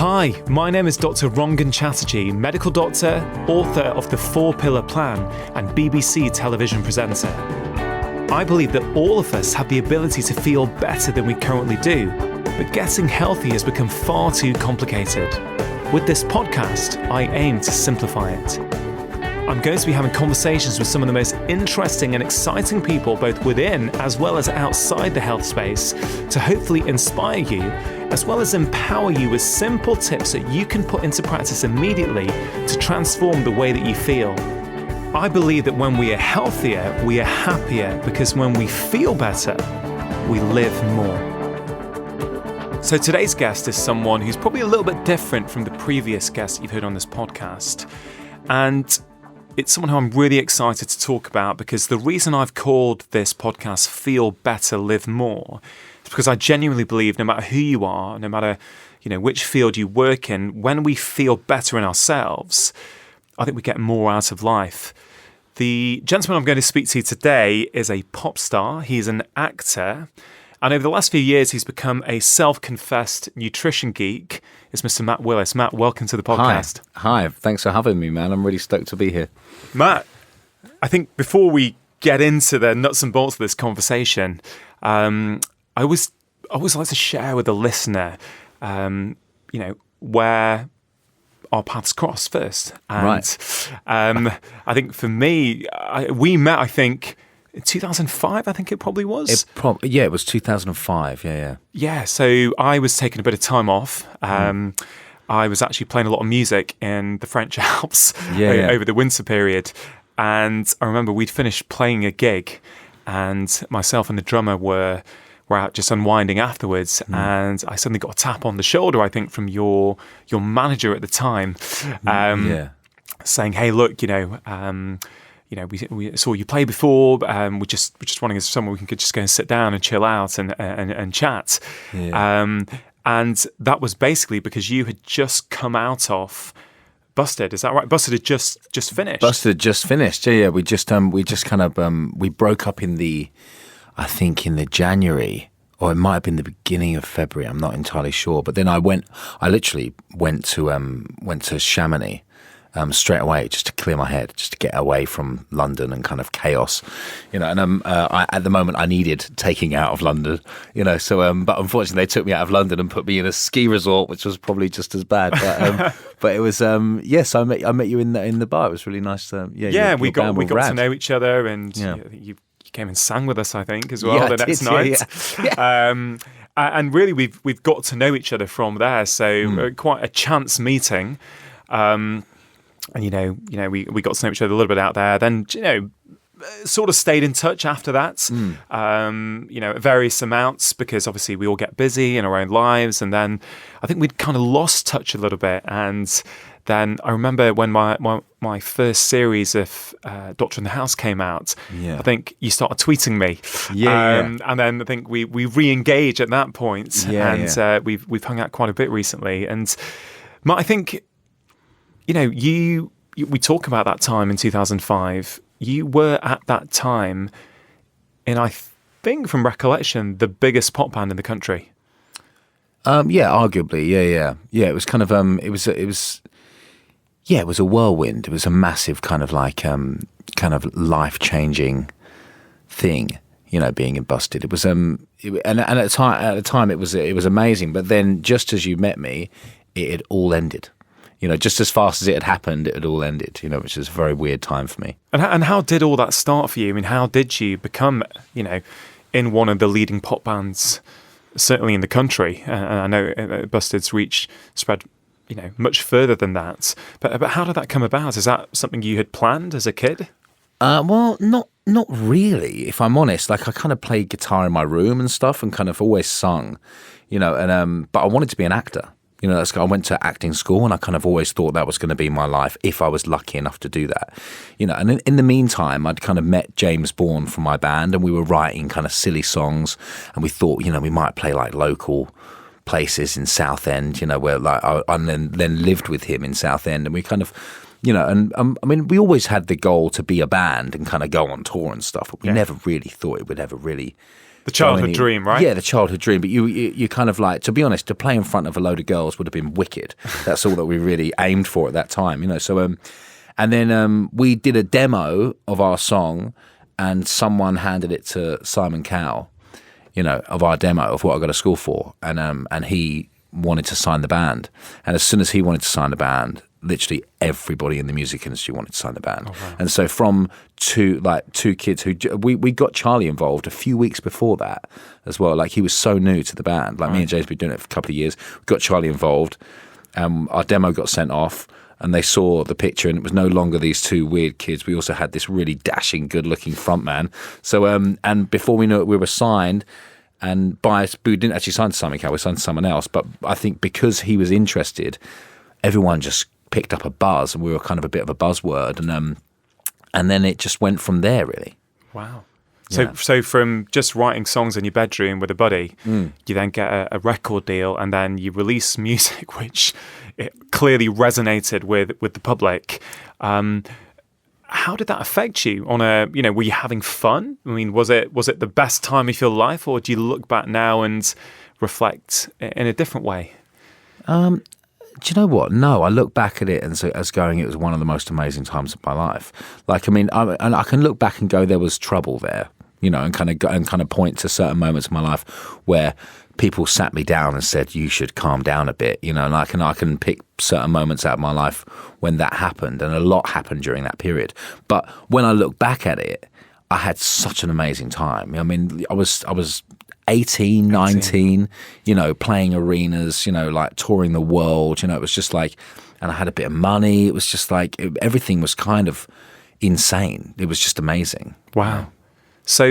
Hi, my name is Dr Chatterjee, medical doctor, author of The 4-Pillar Plan and BBC television presenter. I believe that all of us have the ability to feel better than we currently do, but getting healthy has become far too complicated. With this podcast, I aim to simplify it. I'm going to be having conversations with some of the most interesting and exciting people both within as well as outside the health space to hopefully inspire you as well as empower you with simple tips that you can put into practice immediately to transform the way that you feel. I believe that when we are healthier, we are happier because when we feel better, we live more. So today's guest is someone who's probably a little bit different from the previous guests that you've heard on this podcast. And it's someone who I'm really excited to talk about because the reason I've called this podcast Feel Better, Live More is because I genuinely believe no matter who you are, no matter which field you work in, when we feel better in ourselves, I think we get more out of life. The gentleman I'm going to speak to today is a pop star. He's an actor. And over the last few years, he's become a self-confessed nutrition geek. It's Mr. Matt Willis. Matt, welcome to the podcast. Hi. Thanks for having me, man. I'm really stoked to be here. Matt, I think before we get into the nuts and bolts of this conversation, I always like to share with the listener, where our paths cross first. And, right. I think for me, we met, I think, in 2005, I think it probably was. It was 2005, yeah. Yeah, so I was taking a bit of time off. I was actually playing a lot of music in the French Alps over the winter period. And I remember we'd finished playing a gig and myself and the drummer were out just unwinding afterwards. And I suddenly got a tap on the shoulder, I think, from your manager at the time, saying, hey, look, we saw you play before. We're just wanting somewhere we could just go and sit down and chill out and chat. Yeah. And that was basically because you had just come out of Busted. Is that right? Busted had just finished. Busted had just finished. Yeah. We just kind of we broke up in the January, or it might have been the beginning of February. I'm not entirely sure. But then I literally went to Chamonix. Straight away, just to clear my head, just to get away from London and kind of chaos, And at the moment, I needed taking out of London, So, but unfortunately, they took me out of London and put me in a ski resort, which was probably just as bad. But it was, yes, I met you in the bar. It was really nice. We got to know each other, and you came and sang with us, I think, as well the next night. Yeah. And really, we've got to know each other from there. So quite a chance meeting. And, we got to know each other a little bit out there. Then, sort of stayed in touch after that, at various amounts, because obviously we all get busy in our own lives. And then I think we'd kind of lost touch a little bit. And then I remember when my first series of Doctor in the House came out, I think you started tweeting me. And then I think we re-engaged at that point. We've hung out quite a bit recently. And Matt, I think... we talk about that time in 2005. You were at that time in, I think, from recollection, the biggest pop band in the country. Arguably, yeah. It was kind of it was a whirlwind. It was a massive kind of life-changing thing. Being in Busted. It was and at the time it was amazing. But then, just as you met me, it had all ended. Just as fast as it had happened, it had all ended, which is a very weird time for me. And how did all that start for you? I mean, how did you become, in one of the leading pop bands, certainly in the country? And I know Busted's reach spread, much further than that. But how did that come about? Is that something you had planned as a kid? Well, not really, if I'm honest. Like, I kind of played guitar in my room and stuff and kind of always sung, but I wanted to be an actor. I went to acting school and I kind of always thought that was going to be my life if I was lucky enough to do that. And in the meantime, I'd kind of met James Bourne from my band and we were writing kind of silly songs and we thought, we might play like local places in Southend, where and then lived with him in Southend and we kind of, we always had the goal to be a band and kind of go on tour and stuff, but we never really thought it would ever really The childhood dream, right? Yeah, the childhood dream. But you kind of like, to be honest, to play in front of a load of girls would have been wicked. That's all that we really aimed for at that time, you know. So, and then we did a demo of our song, and someone handed it to Simon Cowell, you know, of our demo of what I go to school for, and he wanted to sign the band. And as soon as he wanted to sign the band, literally everybody in the music industry wanted to sign the band. Oh, wow. And so from two kids who we got Charlie involved a few weeks before that as well. Like, he was so new to the band. Like, me and James had been doing it for a couple of years. We got Charlie involved. Our demo got sent off, and they saw the picture, and it was no longer these two weird kids. We also had this really dashing, good-looking frontman. So, and before we knew it, we were signed. And we didn't actually sign to Simon Cowell, we signed to someone else. But I think because he was interested, everyone just picked up a buzz, and we were kind of a bit of a buzzword, and then it just went from there, really. Wow. So from just writing songs in your bedroom with a buddy, you then get a record deal, and then you release music which it clearly resonated with the public. How did that affect you? Were you having fun? I mean, was it the best time of your life, or do you look back now and reflect in a different way? Do you know what? No, I look back at it as going, it was one of the most amazing times of my life. Like, I mean, and I can look back and go, there was trouble there, you know, and kind of point to certain moments in my life where people sat me down and said, you should calm down a bit, you know, and I can pick certain moments out of my life when that happened, and a lot happened during that period. But when I look back at it, I had such an amazing time. I mean, I was 18, 19, you know, playing arenas, you know, like touring the world, you know, it was just like, and I had a bit of money. It was just like, everything was kind of insane. It was just amazing. Wow. You know? So,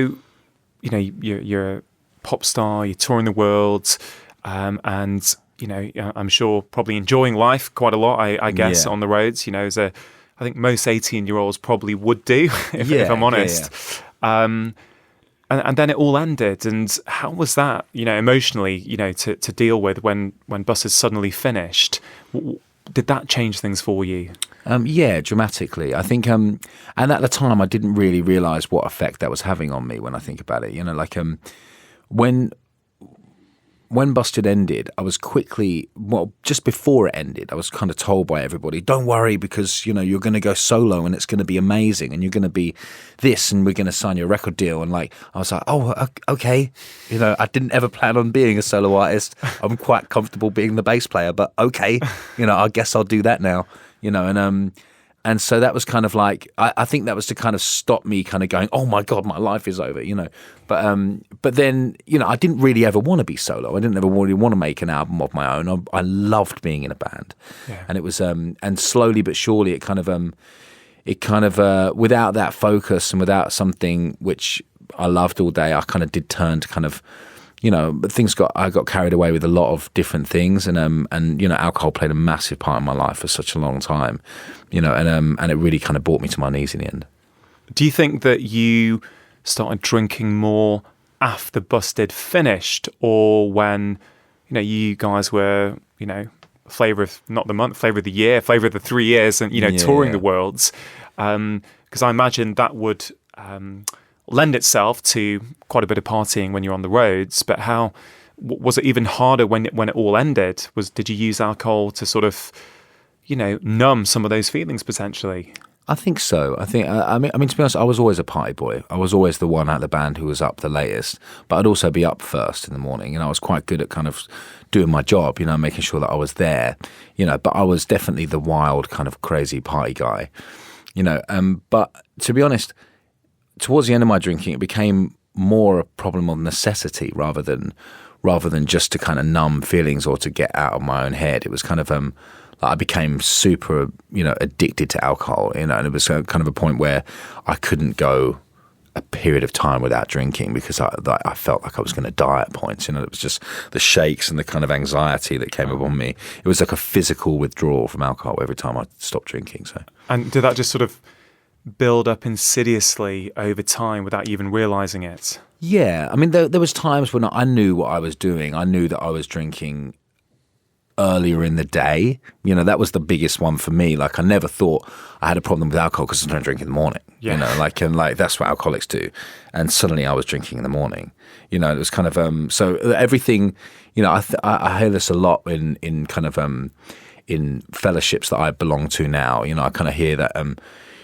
you know, you're a pop star, you're touring the world, and, you know, I'm sure probably enjoying life quite a lot, I guess, on the roads, you know, I think most 18-year-olds probably would do, if I'm honest. Yeah. And then it all ended. And how was that, you know, emotionally, you know, to deal with when Bus had suddenly finished? Did that change things for you? Yeah, dramatically. I think, and at the time, I didn't really realise what effect that was having on me when I think about it. You know, like when Busted ended, I was just before it ended, I was kind of told by everybody, don't worry, because, you know, you're going to go solo and it's going to be amazing, and you're going to be this, and we're going to sign you a record deal. And like, I was like, oh, okay. You know, I didn't ever plan on being a solo artist. I'm quite comfortable being the bass player, but okay, you know, I guess I'll do that now, you know, and so that was kind of like, I think that was to kind of stop me kind of going, oh my God, my life is over, you know. But then, you know, I didn't really ever want to be solo. I didn't ever really want to make an album of my own. I loved being in a band. Yeah. And it was, and slowly but surely it kind of, without that focus and without something which I loved all day, I kind of did turn to kind of, you know, but I got carried away with a lot of different things, and you know, alcohol played a massive part in my life for such a long time, you know, and it really kind of brought me to my knees in the end. Do you think that you started drinking more after Busted finished, or when, you know, you guys were, you know, flavour of not the month, flavour of the year, flavour of the 3 years, and, you know, touring the worlds? Because I imagine that would lend itself to quite a bit of partying when you're on the roads. But how was it even harder when it all ended? Did you use alcohol to sort of, you know, numb some of those feelings potentially? I think so. I mean, to be honest, I was always a party boy. I was always the one out of the band who was up the latest, but I'd also be up first in the morning, and I was quite good at kind of doing my job, you know, making sure that I was there, you know, but I was definitely the wild kind of crazy party guy, you know. But to be honest, towards the end of my drinking, it became more a problem of necessity rather than just to kind of numb feelings or to get out of my own head. It was kind of I became super, you know, addicted to alcohol, you know, and it was kind of a point where I couldn't go a period of time without drinking because I felt like I was going to die at points. You know, it was just the shakes and the kind of anxiety that came upon me. It was like a physical withdrawal from alcohol every time I stopped drinking. So, and did that just sort of build up insidiously over time without you even realising it? Yeah, I mean, there was times when I knew what I was doing. I knew that I was drinking earlier in the day. You know, that was the biggest one for me. Like, I never thought I had a problem with alcohol because I don't drink in the morning. Yeah. You know, like that's what alcoholics do. And suddenly I was drinking in the morning. You know, it was kind of so everything. You know, I hear this a lot in kind of in fellowships that I belong to now. You know, I kind of hear that.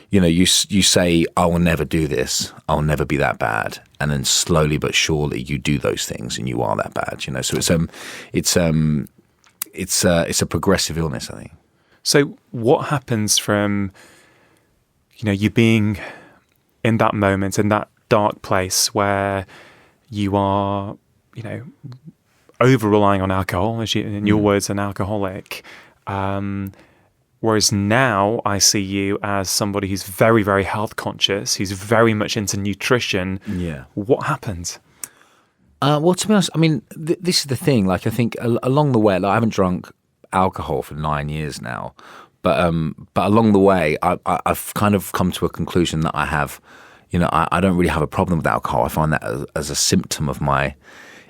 You know, you say, I will never do this, I'll never be that bad, and then slowly but surely you do those things and you are that bad. You know, so it's a progressive illness, I think. So what happens from, you know, you being in that moment, in that dark place where you are, you know, over relying on alcohol, as you, in your words, an alcoholic. Whereas now I see you as somebody who's very, very health conscious, who's very much into nutrition. Yeah. What happened? Well, to be honest, I mean, this is the thing. Like, I think along the way, like, I haven't drunk alcohol for 9 years now, but along the way, I've kind of come to a conclusion that I have, you know, I don't really have a problem with alcohol. I find that as a symptom of my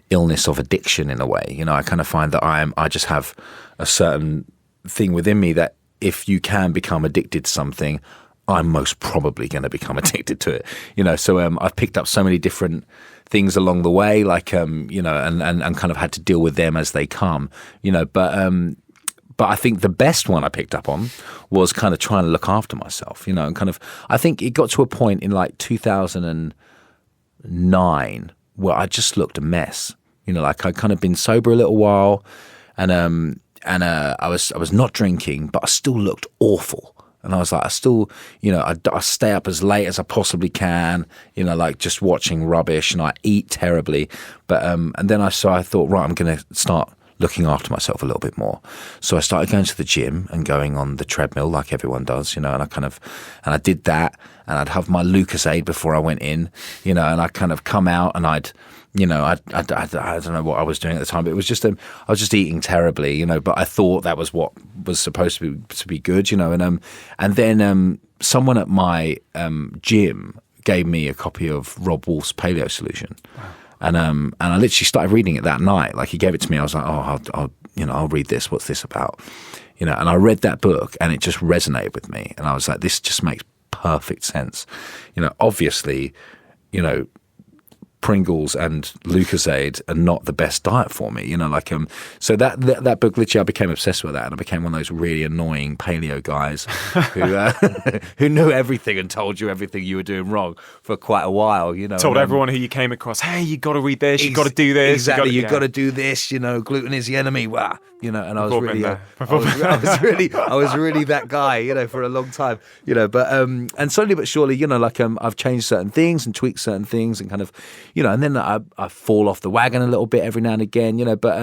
illness of addiction in a way. You know, I kind of find that I just have a certain thing within me that if you can become addicted to something, I'm most probably going to become addicted to it. You know, so I've picked up so many different things along the way, like you know, and kind of had to deal with them as they come. You know, but I think the best one I picked up on was kind of trying to look after myself. You know, and kind of I think it got to a point in like 2009 where I just looked a mess. You know, like I'd kind of been sober a little while, and I was not drinking, but I still looked awful. And I was like, I still, you know, I stay up as late as I possibly can, you know, like just watching rubbish, and I eat terribly. But and then I thought, right, I'm going to start looking after myself a little bit more. So I started going to the gym and going on the treadmill like everyone does, you know, and I did that, and I'd have my Lucozade before I went in, you know, and I'd kind of come out and I don't know what I was doing at the time, but it was just I was just eating terribly, you know. But I thought that was what was supposed to be good, you know. And then someone at my gym gave me a copy of Rob Wolf's Paleo Solution, wow. And I literally started reading it that night. Like, he gave it to me, I was like, oh, I'll read this. What's this about? You know. And I read that book, and it just resonated with me, and I was like, this just makes perfect sense, you know. Obviously, you know, Pringles and Lucozade are not the best diet for me, you know, like so that book, literally I became obsessed with that, and I became one of those really annoying paleo guys who knew everything and told you everything you were doing wrong for quite a while, you know. Told everyone who you came across, hey, you got to read this, you got to do this, exactly, you got to do this, you know, gluten is the enemy, wow. You know, and I was really that guy, you know, for a long time, you know. But and slowly but surely, you know, like I've changed certain things and tweaked certain things, and kind of, you know, and then I fall off the wagon a little bit every now and again, you know. But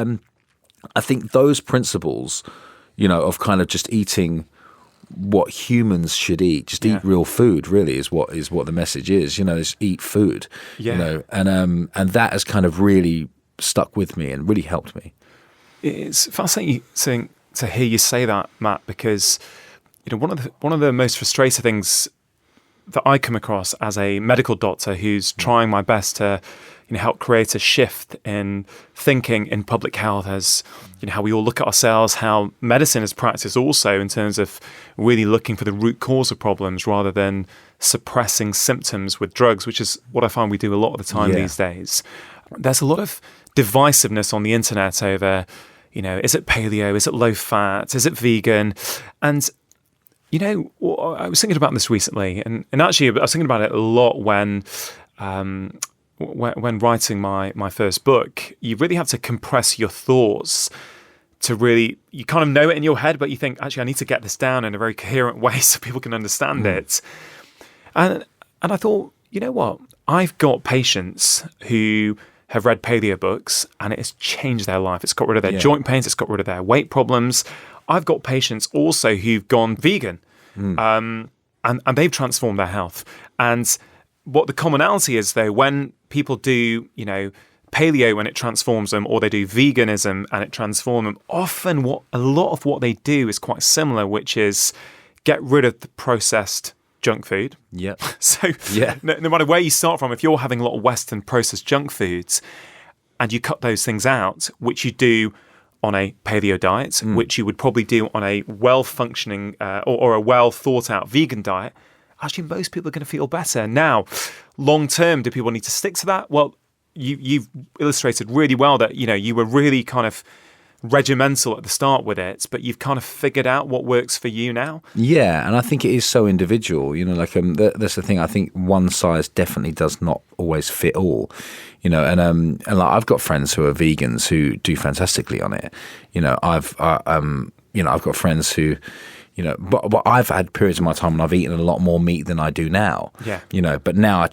I think those principles, you know, of kind of just eating what humans should eat, just eat real food, really is what the message is, you know, is eat food, you know, and that has kind of really stuck with me and really helped me. It's fascinating to hear you say that, Matt, because, you know, one of the most frustrating things that I come across as a medical doctor who's trying my best to, you know, help create a shift in thinking in public health, as, you know, how we all look at ourselves, how medicine is practiced also in terms of really looking for the root cause of problems rather than suppressing symptoms with drugs, which is what I find we do a lot of the time these days. There's a lot of divisiveness on the internet over, you know, is it paleo? Is it low fat? Is it vegan? And, you know, I was thinking about this recently, and actually I was thinking about it a lot when writing my first book. You really have to compress your thoughts to really, you kind of know it in your head, but you think, actually, I need to get this down in a very coherent way so people can understand it. And I thought, you know what? I've got patients who have read paleo books, and it has changed their life. It's got rid of their joint pains. It's got rid of their weight problems. I've got patients also who've gone vegan, and they've transformed their health. And what the commonality is, though, when people do, you know, paleo and it transforms them, or they do veganism and it transforms them, often a lot of what they do is quite similar, which is get rid of the processed junk food. Yeah. So no matter where you start from, if you're having a lot of Western processed junk foods and you cut those things out, which you do on a paleo diet, which you would probably do on a well-functioning or a well-thought-out vegan diet, actually most people are going to feel better. Now, long-term, do people need to stick to that? Well, you've illustrated really well that, you were really kind of regimental at the start with it, but you've kind of figured out what works for you now. Yeah, and I think it is so individual. That's the thing. I think one size definitely does not always fit all. And like I've got friends who are vegans who do fantastically on it. I've got friends who, but I've had periods of my time when I've eaten a lot more meat than I do now. Yeah. But now I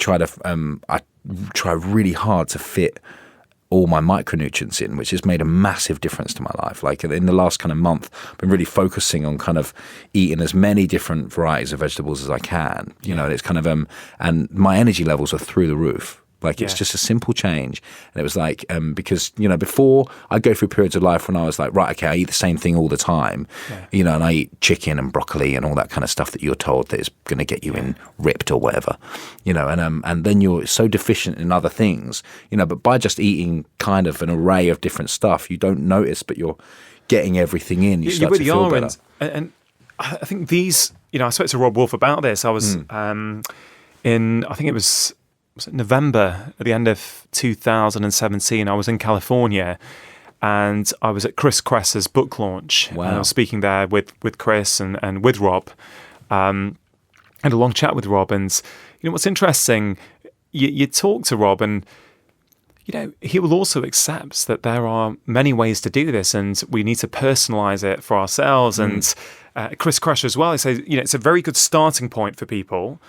try really hard to fit all my micronutrients in, which has made a massive difference to my life. Like in the last kind of month, I've been really focusing on kind of eating as many different varieties of vegetables as I can, and it's kind of, and my energy levels are through the roof. Like it's just a simple change. And it was like, because, before I go through periods of life when I was like, right, okay, I eat the same thing all the time, and I eat chicken and broccoli and all that kind of stuff that you're told that is going to get you in ripped or whatever, and then you're so deficient in other things, but by just eating kind of an array of different stuff, you don't notice, but you're getting everything in. You start really to feel are. better. And I think these, I spoke to Rob Wolf about this. I was I think it was it November at the end of 2017, I was in California and I was at Chris Kress's book launch. Wow. And I was speaking there with Chris and with Rob. Had a long chat with Rob, and what's interesting, you talk to Rob and he will also accept that there are many ways to do this and we need to personalize it for ourselves. And Chris Kress as well, he says, it's a very good starting point for people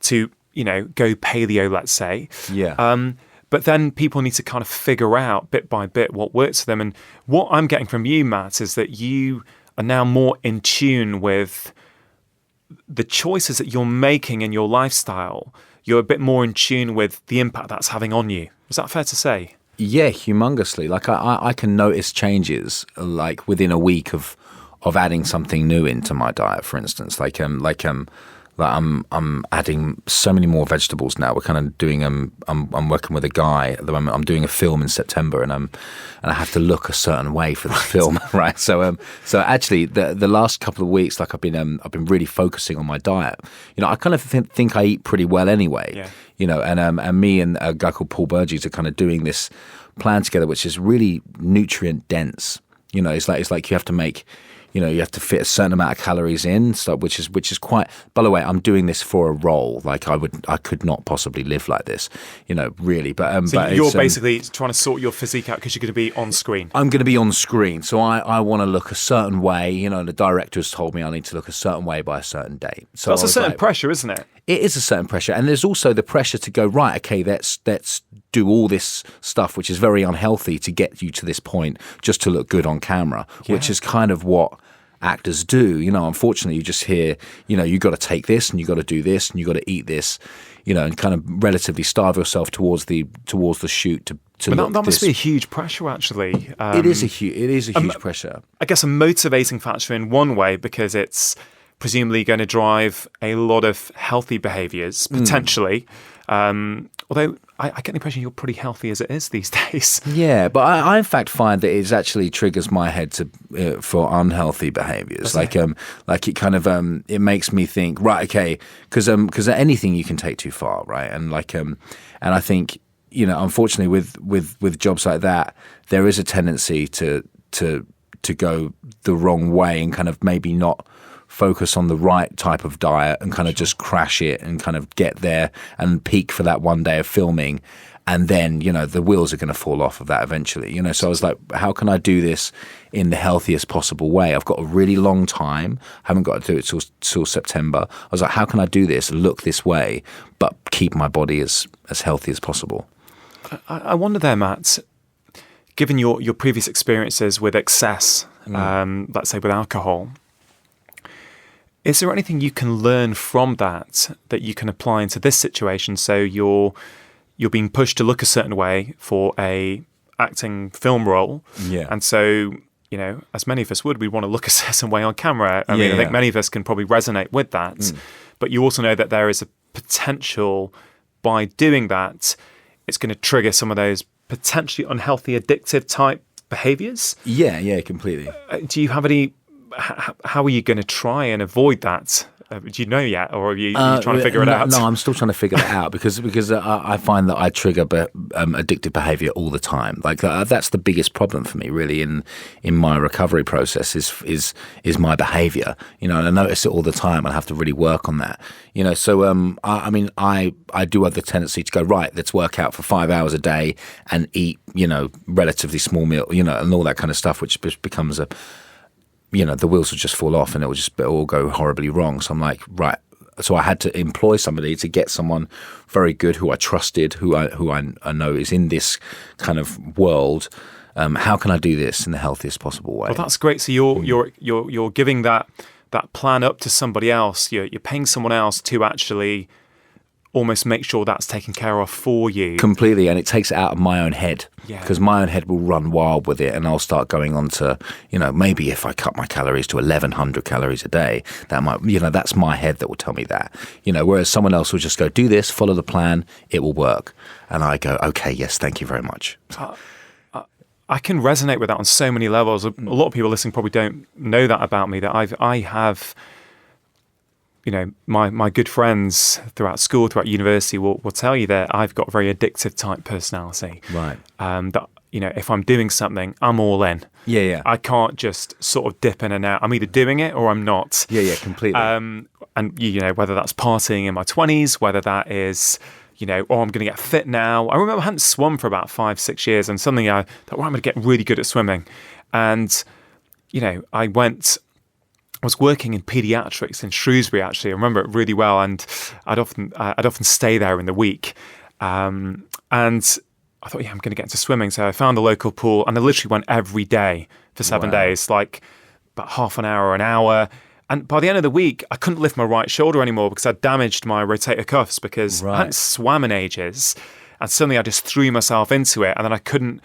to go paleo, let's say. Yeah. But then people need to kind of figure out bit by bit what works for them. And what I'm getting from you, Matt, is that you are now more in tune with the choices that you're making in your lifestyle. You're a bit more in tune with the impact that's having on you. Is that fair to say? Yeah, humongously. Like I can notice changes like within a week of adding something new into my diet, for instance. Like I'm adding so many more vegetables now. We're kind of doing I'm working with a guy at the moment. I'm doing a film in September, and I have to look a certain way for the film, right? So actually the last couple of weeks, like I've been really focusing on my diet. I kind of think I eat pretty well anyway. Yeah. And me and a guy called Paul Burgess are kind of doing this plan together, which is really nutrient dense. It's like you have to make. You have to fit a certain amount of calories in, so which is quite. By the way, I'm doing this for a role. Like I could not possibly live like this, really. But so but you're basically trying to sort your physique out because you're going to be on screen. I'm going to be on screen, so I want to look a certain way. The director has told me I need to look a certain way by a certain date. So that's a certain pressure, isn't it? It is a certain pressure, and there's also the pressure to go right. Okay, let's do all this stuff, which is very unhealthy, to get you to this point, just to look good on camera, which is kind of what actors do. Unfortunately, you just hear, you got to take this and you got to do this and you got to eat this, and kind of relatively starve yourself towards the shoot to. But that must be a huge pressure, actually. It is a huge pressure. I guess a motivating factor in one way, because it's presumably going to drive a lot of healthy behaviours potentially. Although I get the impression you're pretty healthy as it is these days. Yeah, but I in fact find that it actually triggers my head to for unhealthy behaviours. Like it kind of it makes me think, right, okay, because anything you can take too far, right? And and I think unfortunately with jobs like that, there is a tendency to go the wrong way and kind of maybe not focus on the right type of diet and kind of just crash it and kind of get there and peak for that one day of filming, and then the wheels are going to fall off of that eventually. So I was like, how can I do this in the healthiest possible way? I've got a really long time, haven't got to do it till September. I was like, how can I do this, look this way, but keep my body as healthy as possible? I wonder there, Matt, given your previous experiences with excess, let's say with alcohol, is there anything you can learn from that you can apply into this situation? So you're being pushed to look a certain way for a acting film role, and so as many of us would, we want to look a certain way on camera. I think many of us can probably resonate with that. But you also know that there is a potential by doing that, it's going to trigger some of those potentially unhealthy, addictive type behaviors. Yeah, completely. Do you have any? How are you going to try and avoid that? Do you know yet, or are you trying to figure it out? No, I'm still trying to figure that out because I find that I trigger addictive behavior all the time. Like that's the biggest problem for me, really, in my recovery process is my behavior. And I notice it all the time. I have to really work on that. So I mean, I do have the tendency to go, right, let's work out for 5 hours a day and eat, relatively small meal, and all that kind of stuff, which becomes the wheels will just fall off and it will all go horribly wrong. So I'm like, right. So I had to employ somebody to get someone very good who I trusted, who I know is in this kind of world. How can I do this in the healthiest possible way? Well, that's great. So you're giving that plan up to somebody else. You're paying someone else to actually almost make sure that's taken care of for you. Completely, and it takes it out of my own head. Yeah. Because my own head will run wild with it, and I'll start going on to, maybe if I cut my calories to 1,100 calories a day, that might, that's my head that will tell me that. Whereas someone else will just go, do this, follow the plan, it will work. And I go, okay, yes, thank you very much. I can resonate with that on so many levels. A lot of people listening probably don't know that about me, that I have... my good friends throughout school, throughout university will tell you that I've got a very addictive type personality. Right. That, if I'm doing something, I'm all in. Yeah. I can't just sort of dip in and out. I'm either doing it or I'm not. Yeah, completely. And, whether that's partying in my 20s, whether that is, I'm going to get fit now. I remember I hadn't swum for about 5-6 years, and suddenly I thought, well, I'm going to get really good at swimming. And, I was working in paediatrics in Shrewsbury, actually. I remember it really well, and I'd often stay there in the week. And I thought, I'm going to get into swimming. So I found a local pool, and I literally went every day for 7 days, like about half an hour, an hour. And by the end of the week, I couldn't lift my right shoulder anymore because I'd damaged my rotator cuffs because I hadn't swam in ages. And suddenly I just threw myself into it, and then I couldn't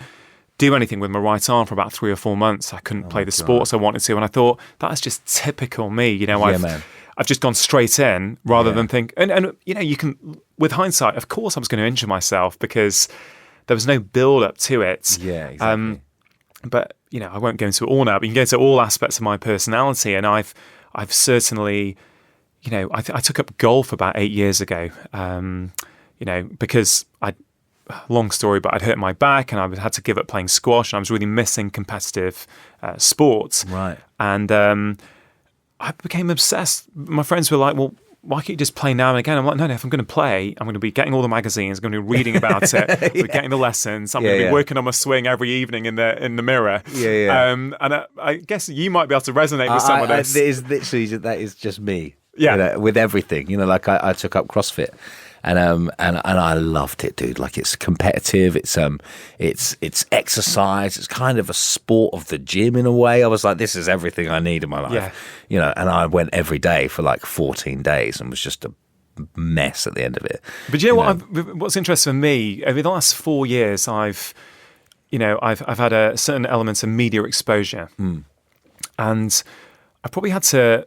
do anything with my right arm for about 3 or 4 months. I couldn't play the sports I wanted to, and I thought that's just typical me. I've just gone straight in rather than think. And you can, with hindsight, of course, I was going to injure myself because there was no build up to it. Yeah, exactly. But I won't go into it all now. But you can go into all aspects of my personality, and I've certainly, I took up golf about 8 years ago. Because long story, but I'd hurt my back and I had to give up playing squash, and I was really missing competitive sports. Right. And I became obsessed. My friends were like, well, why can't you just play now and again? I'm like, no, if I'm going to play, I'm going to be getting all the magazines, I'm going to be reading about it, we're getting the lessons, I'm going to be working on my swing every evening in the mirror. And I guess you might be able to resonate with some of this. It is literally, that is just me. Yeah. With everything. Like I took up CrossFit. And I loved it, dude. Like, it's competitive. It's exercise. It's kind of a sport of the gym in a way. I was like, this is everything I need in my life. Yeah. And I went every day for like 14 days and was just a mess at the end of it. But what's interesting for me over the last 4 years, I've had a certain element of media exposure, and I probably had to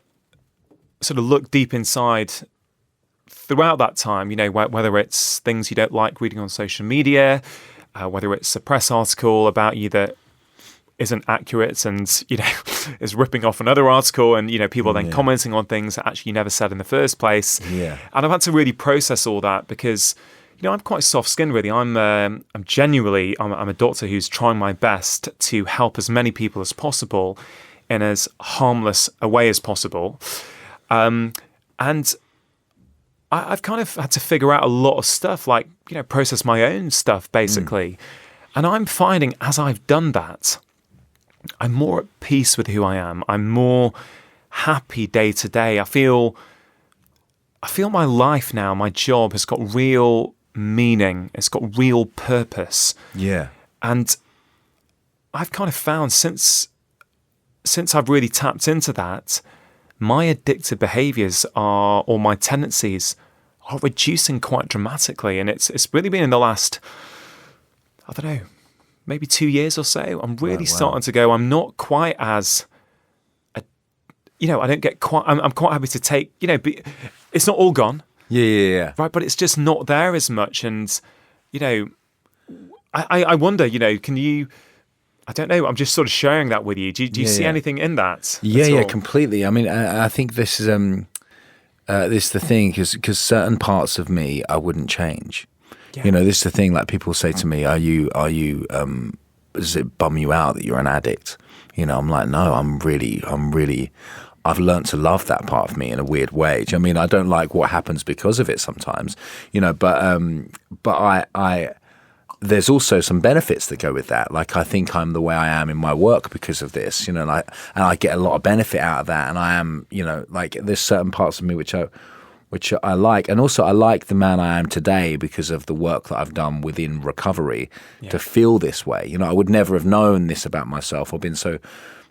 sort of look deep inside throughout that time, whether it's things you don't like reading on social media, whether it's a press article about you that isn't accurate and, is ripping off another article, and, people then commenting on things that actually you never said in the first place. Yeah. And I've had to really process all that because, I'm quite soft-skinned, really. I'm a doctor who's trying my best to help as many people as possible in as harmless a way as possible. And I've kind of had to figure out a lot of stuff, like, process my own stuff, basically. And I'm finding as I've done that, I'm more at peace with who I am. I'm more happy day to day. I feel my life now, my job has got real meaning. It's got real purpose. Yeah. And I've kind of found since I've really tapped into that, my addictive behaviors or my tendencies are reducing quite dramatically. And it's really been in the last, I don't know, maybe 2 years or so. I'm really starting to go, I'm not quite as, I don't get quite, I'm quite happy to take, it's not all gone. Yeah. Right, but it's just not there as much. And, I wonder, can you, I don't know. I'm just sort of sharing that with you. Do you see anything in that? Yeah, completely. I mean, I think this is the thing, because certain parts of me I wouldn't change. Yeah. You know, this is the thing. Like people say to me, "Are you? Does it bum you out that you're an addict?" You know, I'm like, no, I'm really. I've learned to love that part of me in a weird way. Do you know what I mean? I don't like what happens because of it sometimes. You know, but I there's also some benefits that go with that. Like I think I'm the way I am in my work because of this, you know, and I get a lot of benefit out of that. And I am, you know, like there's certain parts of me which I like. And also I like the man I am today because of the work that I've done within recovery to feel this way. You know, I would never have known this about myself or been so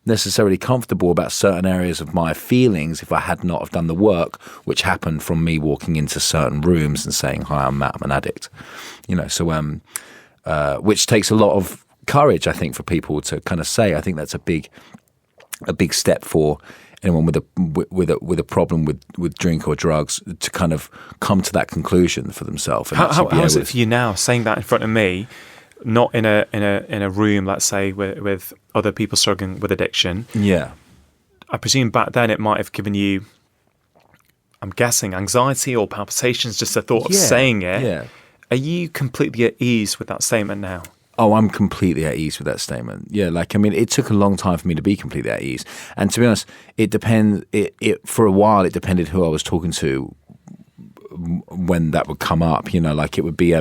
necessarily comfortable about certain areas of my feelings if I had not have done the work, which happened from me walking into certain rooms and saying, "Hi, I'm Matt, I'm an addict." You know, so which takes a lot of courage, I think, for people to kind of say. I think that's a big step for anyone with a problem with drink or drugs to kind of come to that conclusion for themselves. How is it for you now, saying that in front of me, not in a room, let's say, with other people struggling with addiction? Yeah, I presume back then it might have given you, I'm guessing, anxiety or palpitations, just the thought of saying it. Yeah. Are you completely at ease with that statement now? Oh, I'm completely at ease with that statement. Yeah, like, I mean, it took a long time for me to be completely at ease. And to be honest, it for a while, it depended who I was talking to when that would come up, you know, like it would be,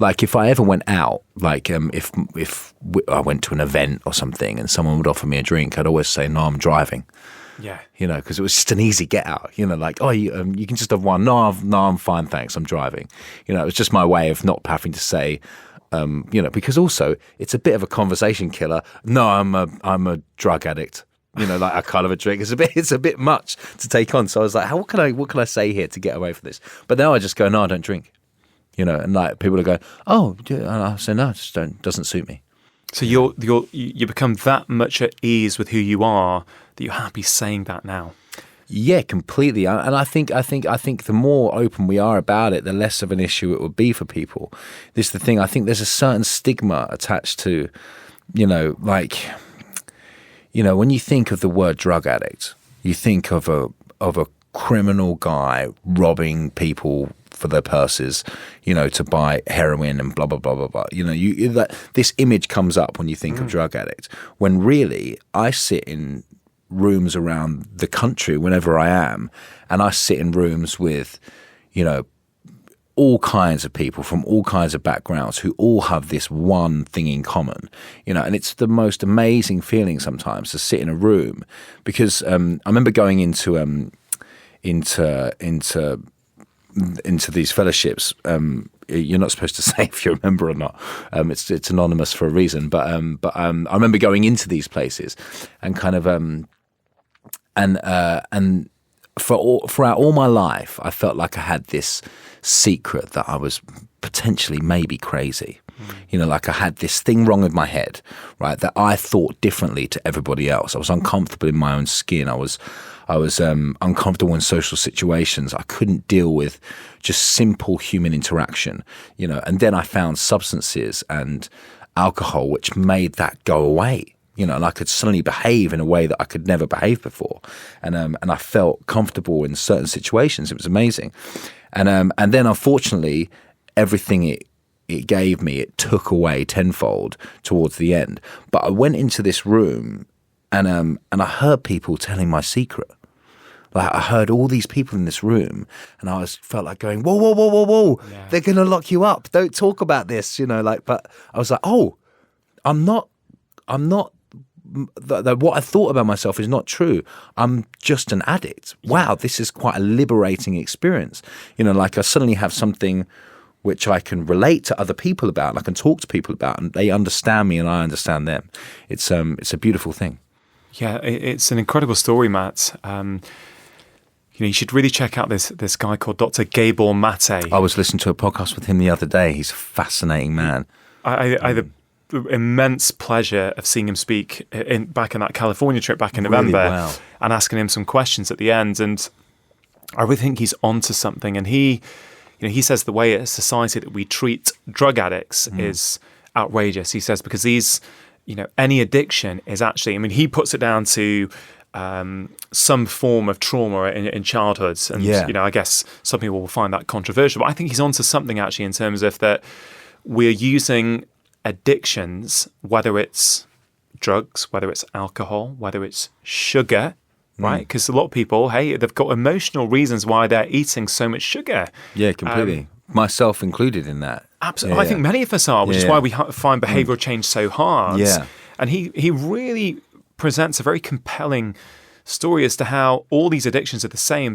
like if I ever went out, like if I went to an event or something and someone would offer me a drink, I'd always say, "No, I'm driving." Yeah. You know, because it was just an easy get out, you know, like, "Oh, you can just have one." No, I'm fine, thanks, I'm driving. You know, it was just my way of not having to say, you know, because also it's a bit of a conversation killer. "No, I'm a drug addict." You know, like I can't have a drink. It's a bit much to take on. So I was like, what can I say here to get away from this? But now I just go, "No, I don't drink." You know, and like people will go, "Oh," and I say, "No, it just doesn't suit me." So you become that much at ease with who you are that you're happy saying that now. Yeah, completely. And I think the more open we are about it, the less of an issue it would be for people. This is the thing. I think there's a certain stigma attached to, you know, like, you know, when you think of the word drug addict, you think of a criminal guy robbing people for their purses, you know, to buy heroin and blah blah blah blah blah. You know, this image comes up when you think of drug addict. When really, I sit in rooms around the country whenever I am, and I sit in rooms with, you know, all kinds of people from all kinds of backgrounds who all have this one thing in common, you know, and it's the most amazing feeling sometimes to sit in a room, because I remember going into these fellowships. You're not supposed to say if you remember or not. It's anonymous for a reason, but I remember going into these places and kind of and throughout all my life, I felt like I had this secret that I was potentially maybe crazy. You know, like I had this thing wrong with my head, right? That I thought differently to everybody else. I was uncomfortable in my own skin. I was uncomfortable in social situations. I couldn't deal with just simple human interaction, you know. And then I found substances and alcohol, which made that go away. You know, and I could suddenly behave in a way that I could never behave before, and I felt comfortable in certain situations. It was amazing, and then unfortunately, everything it gave me, it took away tenfold towards the end. But I went into this room, and I heard people telling my secret. Like I heard all these people in this room, and I felt like going, "Whoa, whoa, whoa, whoa, whoa! Yeah. They're gonna lock you up. Don't talk about this." You know, like. But I was like, "Oh, I'm not." What I thought about myself is not true. I'm just an addict. Wow, this is quite a liberating experience. You know, like I suddenly have something which I can relate to other people about, and I can talk to people about, and they understand me and I understand them. It's a beautiful thing. Yeah, it's an incredible story, Matt. You know, you should really check out this guy called Dr. Gabor Mate. I was listening to a podcast with him the other day. He's a fascinating man. I had the immense pleasure of seeing him speak back in that California trip back in November, really well. And asking him some questions at the end. And I really think he's onto something. And he says the way as a society that we treat drug addicts is outrageous. He says because these any addiction is actually, I mean, he puts it down to some form of trauma in childhoods. And, I guess some people will find that controversial. But I think he's onto something actually in terms of that we're using addictions, whether it's drugs, whether it's alcohol, whether it's sugar, right? Because a lot of people, they've got emotional reasons why they're eating so much sugar. Yeah, completely. Myself included in that. Absolutely. I think many of us are, which is why we find behavioural change so hard. Yeah. And he really presents a very compelling story as to how all these addictions are the same.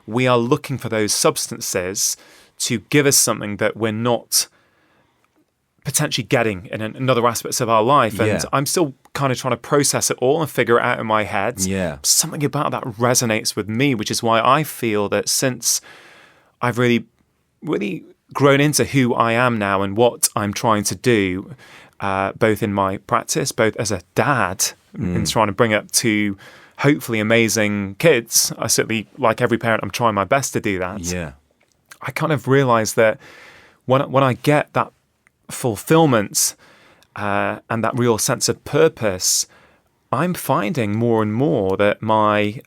We are looking for those substances to give us something that we're not potentially getting in other aspects of our life. And I'm still kind of trying to process it all and figure it out in my head. Yeah. Something about that resonates with me, which is why I feel that since I've really grown into who I am now and what I'm trying to do, both in my practice, both as a dad and trying to bring up two hopefully amazing kids. I certainly, like every parent, I'm trying my best to do that. Yeah. I kind of realised that when I get that fulfillment and that real sense of purpose, I'm finding more and more that my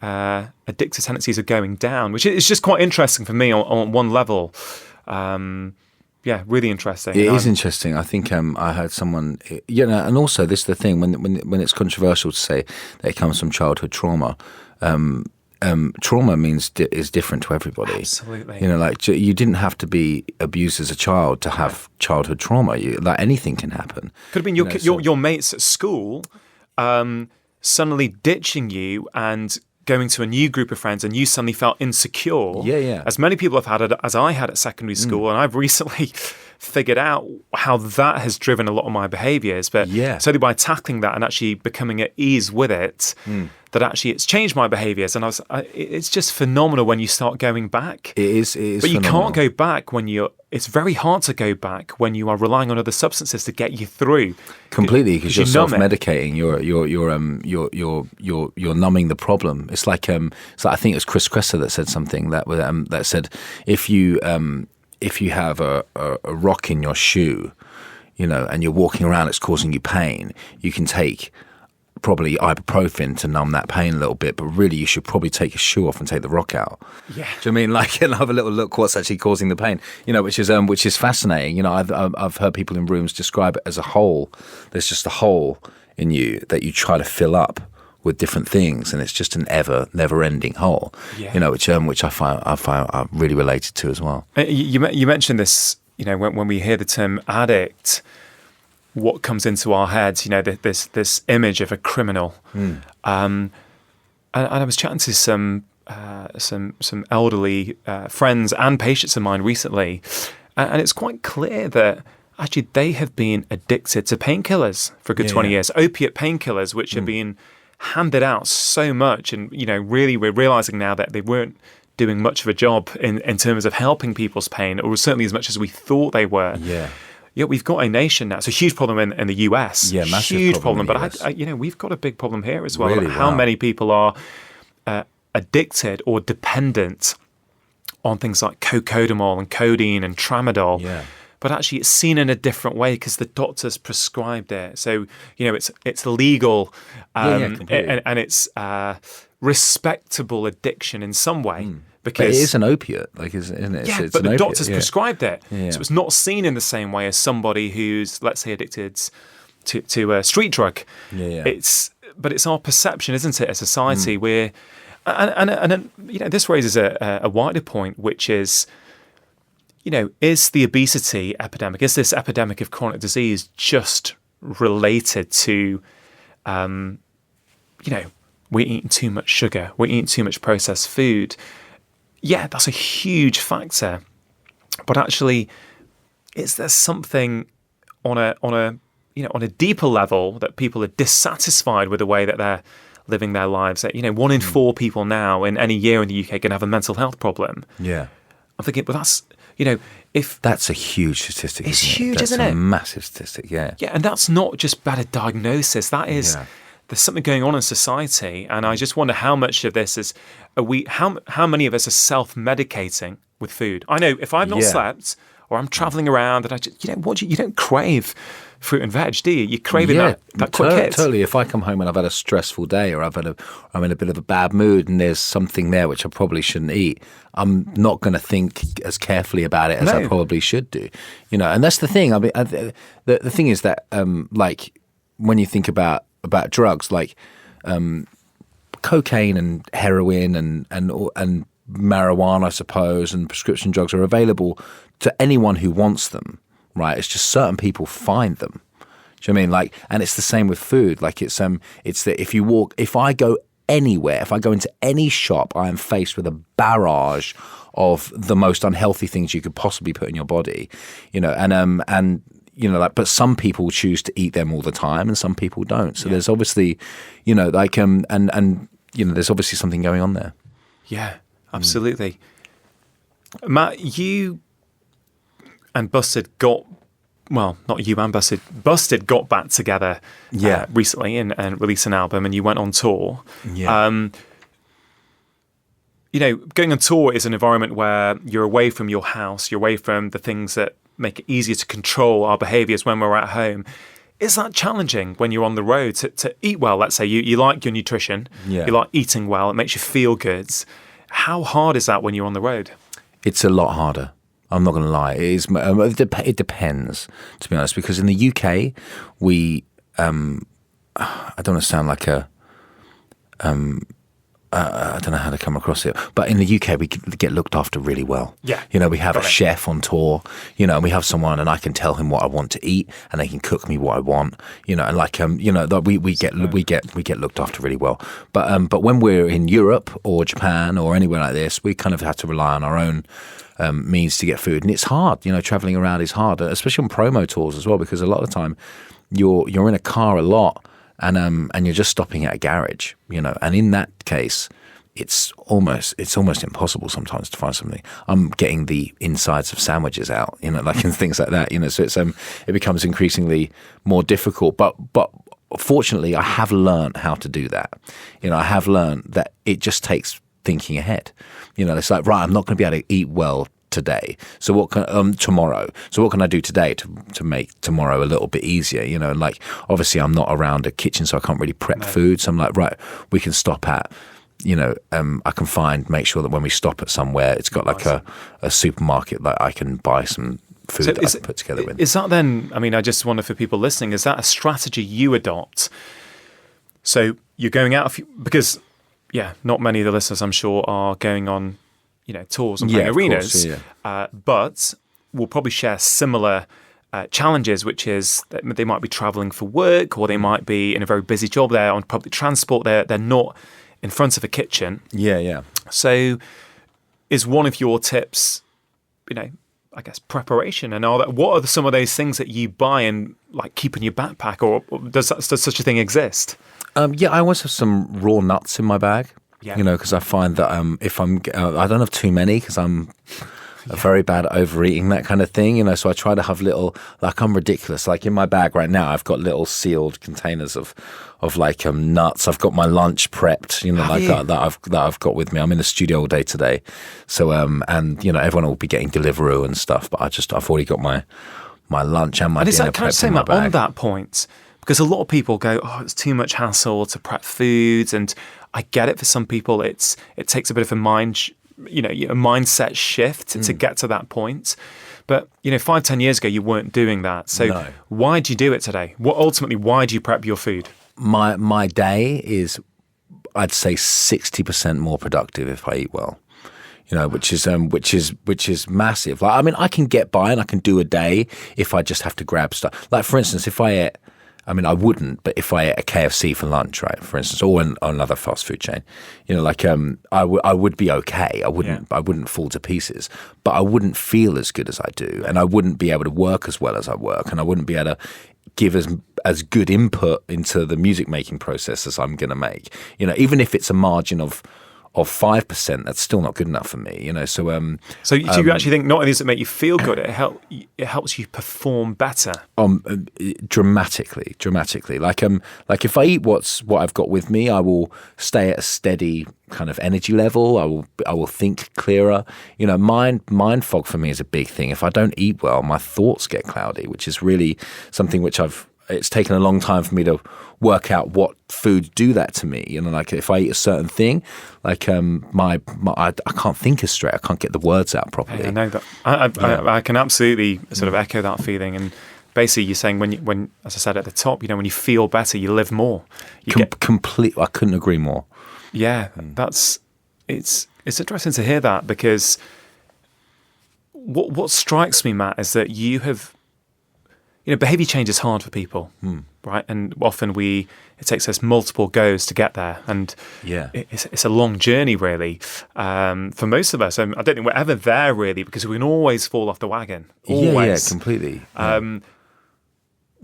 addictive tendencies are going down, which is just quite interesting for me on one level. Really interesting. It is interesting. I think I heard someone, and also this is the thing, when it's controversial to say that it comes from childhood trauma, trauma is different to everybody. Absolutely. You didn't have to be abused as a child to have childhood trauma. Anything can happen. Could have been your mates at school suddenly ditching you and going to a new group of friends, and you suddenly felt insecure. Yeah. As many people have had it, as I had at secondary school, and I've recently figured out how that has driven a lot of my behaviours. But certainly by tackling that and actually becoming at ease with it, that actually it's changed my behaviours. And it's just phenomenal when you start going back. It is. But you can't go back it's very hard to go back when you are relying on other substances to get you through. Completely, because you're self-medicating. You're numbing the problem. It's like I think it was Chris Kresser that said something that said if you have a rock in your shoe, and you're walking around, it's causing you pain, you can take probably ibuprofen to numb that pain a little bit, but really you should probably take your shoe off and take the rock out. Yeah. Do you mean and have a little look what's actually causing the pain? Which is fascinating. I've heard people in rooms describe it as a hole. There's just a hole in you that you try to fill up with different things, and it's just an never-ending hole. Yeah. Which I find I'm really related to as well. You mentioned this. When we hear the term addict, what comes into our heads? This image of a criminal. And I was chatting to some elderly friends and patients of mine recently, and it's quite clear that actually they have been addicted to painkillers for a good 20 years, opiate painkillers, which have been handed out so much, and really we're realizing now that they weren't doing much of a job in terms of helping people's pain, or certainly as much as we thought they were. Yeah, we've got a nation now. It's a huge problem in the US. Yeah, massive huge problem. But we've got a big problem here as well. Really? How Wow. many people are addicted or dependent on things like cocodamol and codeine and tramadol? Yeah. But actually, it's seen in a different way because the doctors prescribed it. So it's legal, and it's respectable addiction in some way. Because but it is an opiate, isn't it? Yeah, but the doctors prescribed it. Yeah. So it's not seen in the same way as somebody who's, let's say, addicted to a street drug. Yeah. But it's our perception, isn't it, as society? We're and this raises a wider point, which is, is the obesity epidemic, is this epidemic of chronic disease just related to, we're eating too much sugar, we're eating too much processed food? Yeah, that's a huge factor. But actually, is there something on a deeper level that people are dissatisfied with the way that they're living their lives? That 1 in 4 people now in any year in the UK can have a mental health problem. Yeah, I'm thinking, but that's if that's a huge statistic. It's isn't huge, it? isn't it? That's a massive statistic. Yeah. Yeah, and that's not just better diagnosis. That is. Yeah. There's something going on in society, and I just wonder how much of this is how many of us are self-medicating with food. I know if I've not slept, or I'm traveling around and I just, you don't crave fruit and veg, do you? You're craving that quick hit. Totally. If I come home and I've had a stressful day, or I'm in a bit of a bad mood, and there's something there which I probably shouldn't eat, I'm not going to think as carefully about it as I probably should do. And that's the thing. I mean, the thing is that like when you think about drugs, like cocaine and heroin and marijuana, I suppose, and prescription drugs are available to anyone who wants them, right? It's just certain people find them. Do you know what I mean? Like, and it's the same with food. Like it's that if I go anywhere, if I go into any shop, I am faced with a barrage of the most unhealthy things you could possibly put in your body, but some people choose to eat them all the time and some people don't. So there's obviously, there's obviously something going on there. Yeah, absolutely. Matt, you and Busted got back together recently and released an album, and you went on tour. Yeah. Going on tour is an environment where you're away from your house, you're away from the things that make it easier to control our behaviours when we're at home. Is that challenging when you're on the road to eat well? Let's say you like your nutrition, you like eating well, it makes you feel good. How hard is that when you're on the road? It's a lot harder. I'm not going to lie. It depends, to be honest, because in the UK, we, I don't want to sound like I don't know how to come across it, but in the UK, we get looked after really well. Yeah. We have a chef on tour, and we have someone, and I can tell him what I want to eat, and they can cook me what I want, and like, we get looked after really well. But when we're in Europe or Japan or anywhere like this, we kind of have to rely on our own means to get food, and it's hard. Traveling around is hard, especially on promo tours as well, because a lot of the time you're in a car a lot. And you're just stopping at a garage, and in that case, it's almost impossible sometimes to find something. I'm getting the insides of sandwiches out, like and things like that, So it's it becomes increasingly more difficult. But fortunately, I have learned how to do that. I have learned that it just takes thinking ahead. It's like, right, I'm not going to be able to eat well today. So what can tomorrow? So what can I do today to make tomorrow a little bit easier? And like, obviously I'm not around a kitchen, so I can't really prep food. So I'm like, right, we can stop at, I can make sure that when we stop at somewhere, it's got like a supermarket that I can buy some food that I can put together with. Is that then, I just wonder for people listening, is that a strategy you adopt? So you're going out, because not many of the listeners, I'm sure, are going on tours and playing arenas, but we'll probably share similar challenges, which is that they might be traveling for work, or they might be in a very busy job. They're on public transport. They're not in front of a kitchen. Yeah. So is one of your tips, I guess, preparation? And what are some of those things that you buy and like keep in your backpack, or does such a thing exist? I always have some raw nuts in my bag. Yeah. Because I find that if I don't have too many, because I'm very bad at overeating, that kind of thing, so I try to have little, like, I'm ridiculous. Like in my bag right now, I've got little sealed containers of like nuts. I've got my lunch prepped, that I've got with me. I'm in the studio all day today. So, and, everyone will be getting Deliveroo and stuff, but I've already got my lunch and my dinner prepped in my bag. On that point, because a lot of people go, it's too much hassle to prep foods, and I get it. For some people, it takes a bit of a mindset shift to get to that point. But 5-10 years ago, you weren't doing that. So why do you do it today? Why do you prep your food? My day is, I'd say, 60% more productive if I eat well. Which is massive. Like, I can get by and I can do a day if I just have to grab stuff. Like, for instance, if I ate, I wouldn't, but if I ate a KFC for lunch, right, for instance, or another fast food chain, I would be okay. I wouldn't fall to pieces, but I wouldn't feel as good as I do, and I wouldn't be able to work as well as I work, and I wouldn't be able to give as good input into the music making process as I'm going to make. Even if it's a margin of of 5%, that's still not good enough for me, you know. So so do you actually think not only does it make you feel good, it helps you perform better? Dramatically. Like if I eat what I've got with me, I will stay at a steady kind of energy level. I will think clearer. You know, mind fog for me is a big thing. If I don't eat well, my thoughts get cloudy, which is really something which it's taken a long time for me to work out what foods do that to me. You know, like if I eat a certain thing, like I can't think as straight. I can't get the words out properly. I know that. I can absolutely sort of echo that feeling. And basically, you're saying when, as I said at the top, you know, when you feel better, you live more. Complete. I couldn't agree more. Yeah, it's interesting to hear that, because what strikes me, Matt, is that you have. You know, behaviour change is hard for people, right? And often it takes us multiple goes to get there, and it's a long journey, really, for most of us. I don't think we're ever there, really, because we can always fall off the wagon. Always. Yeah, completely.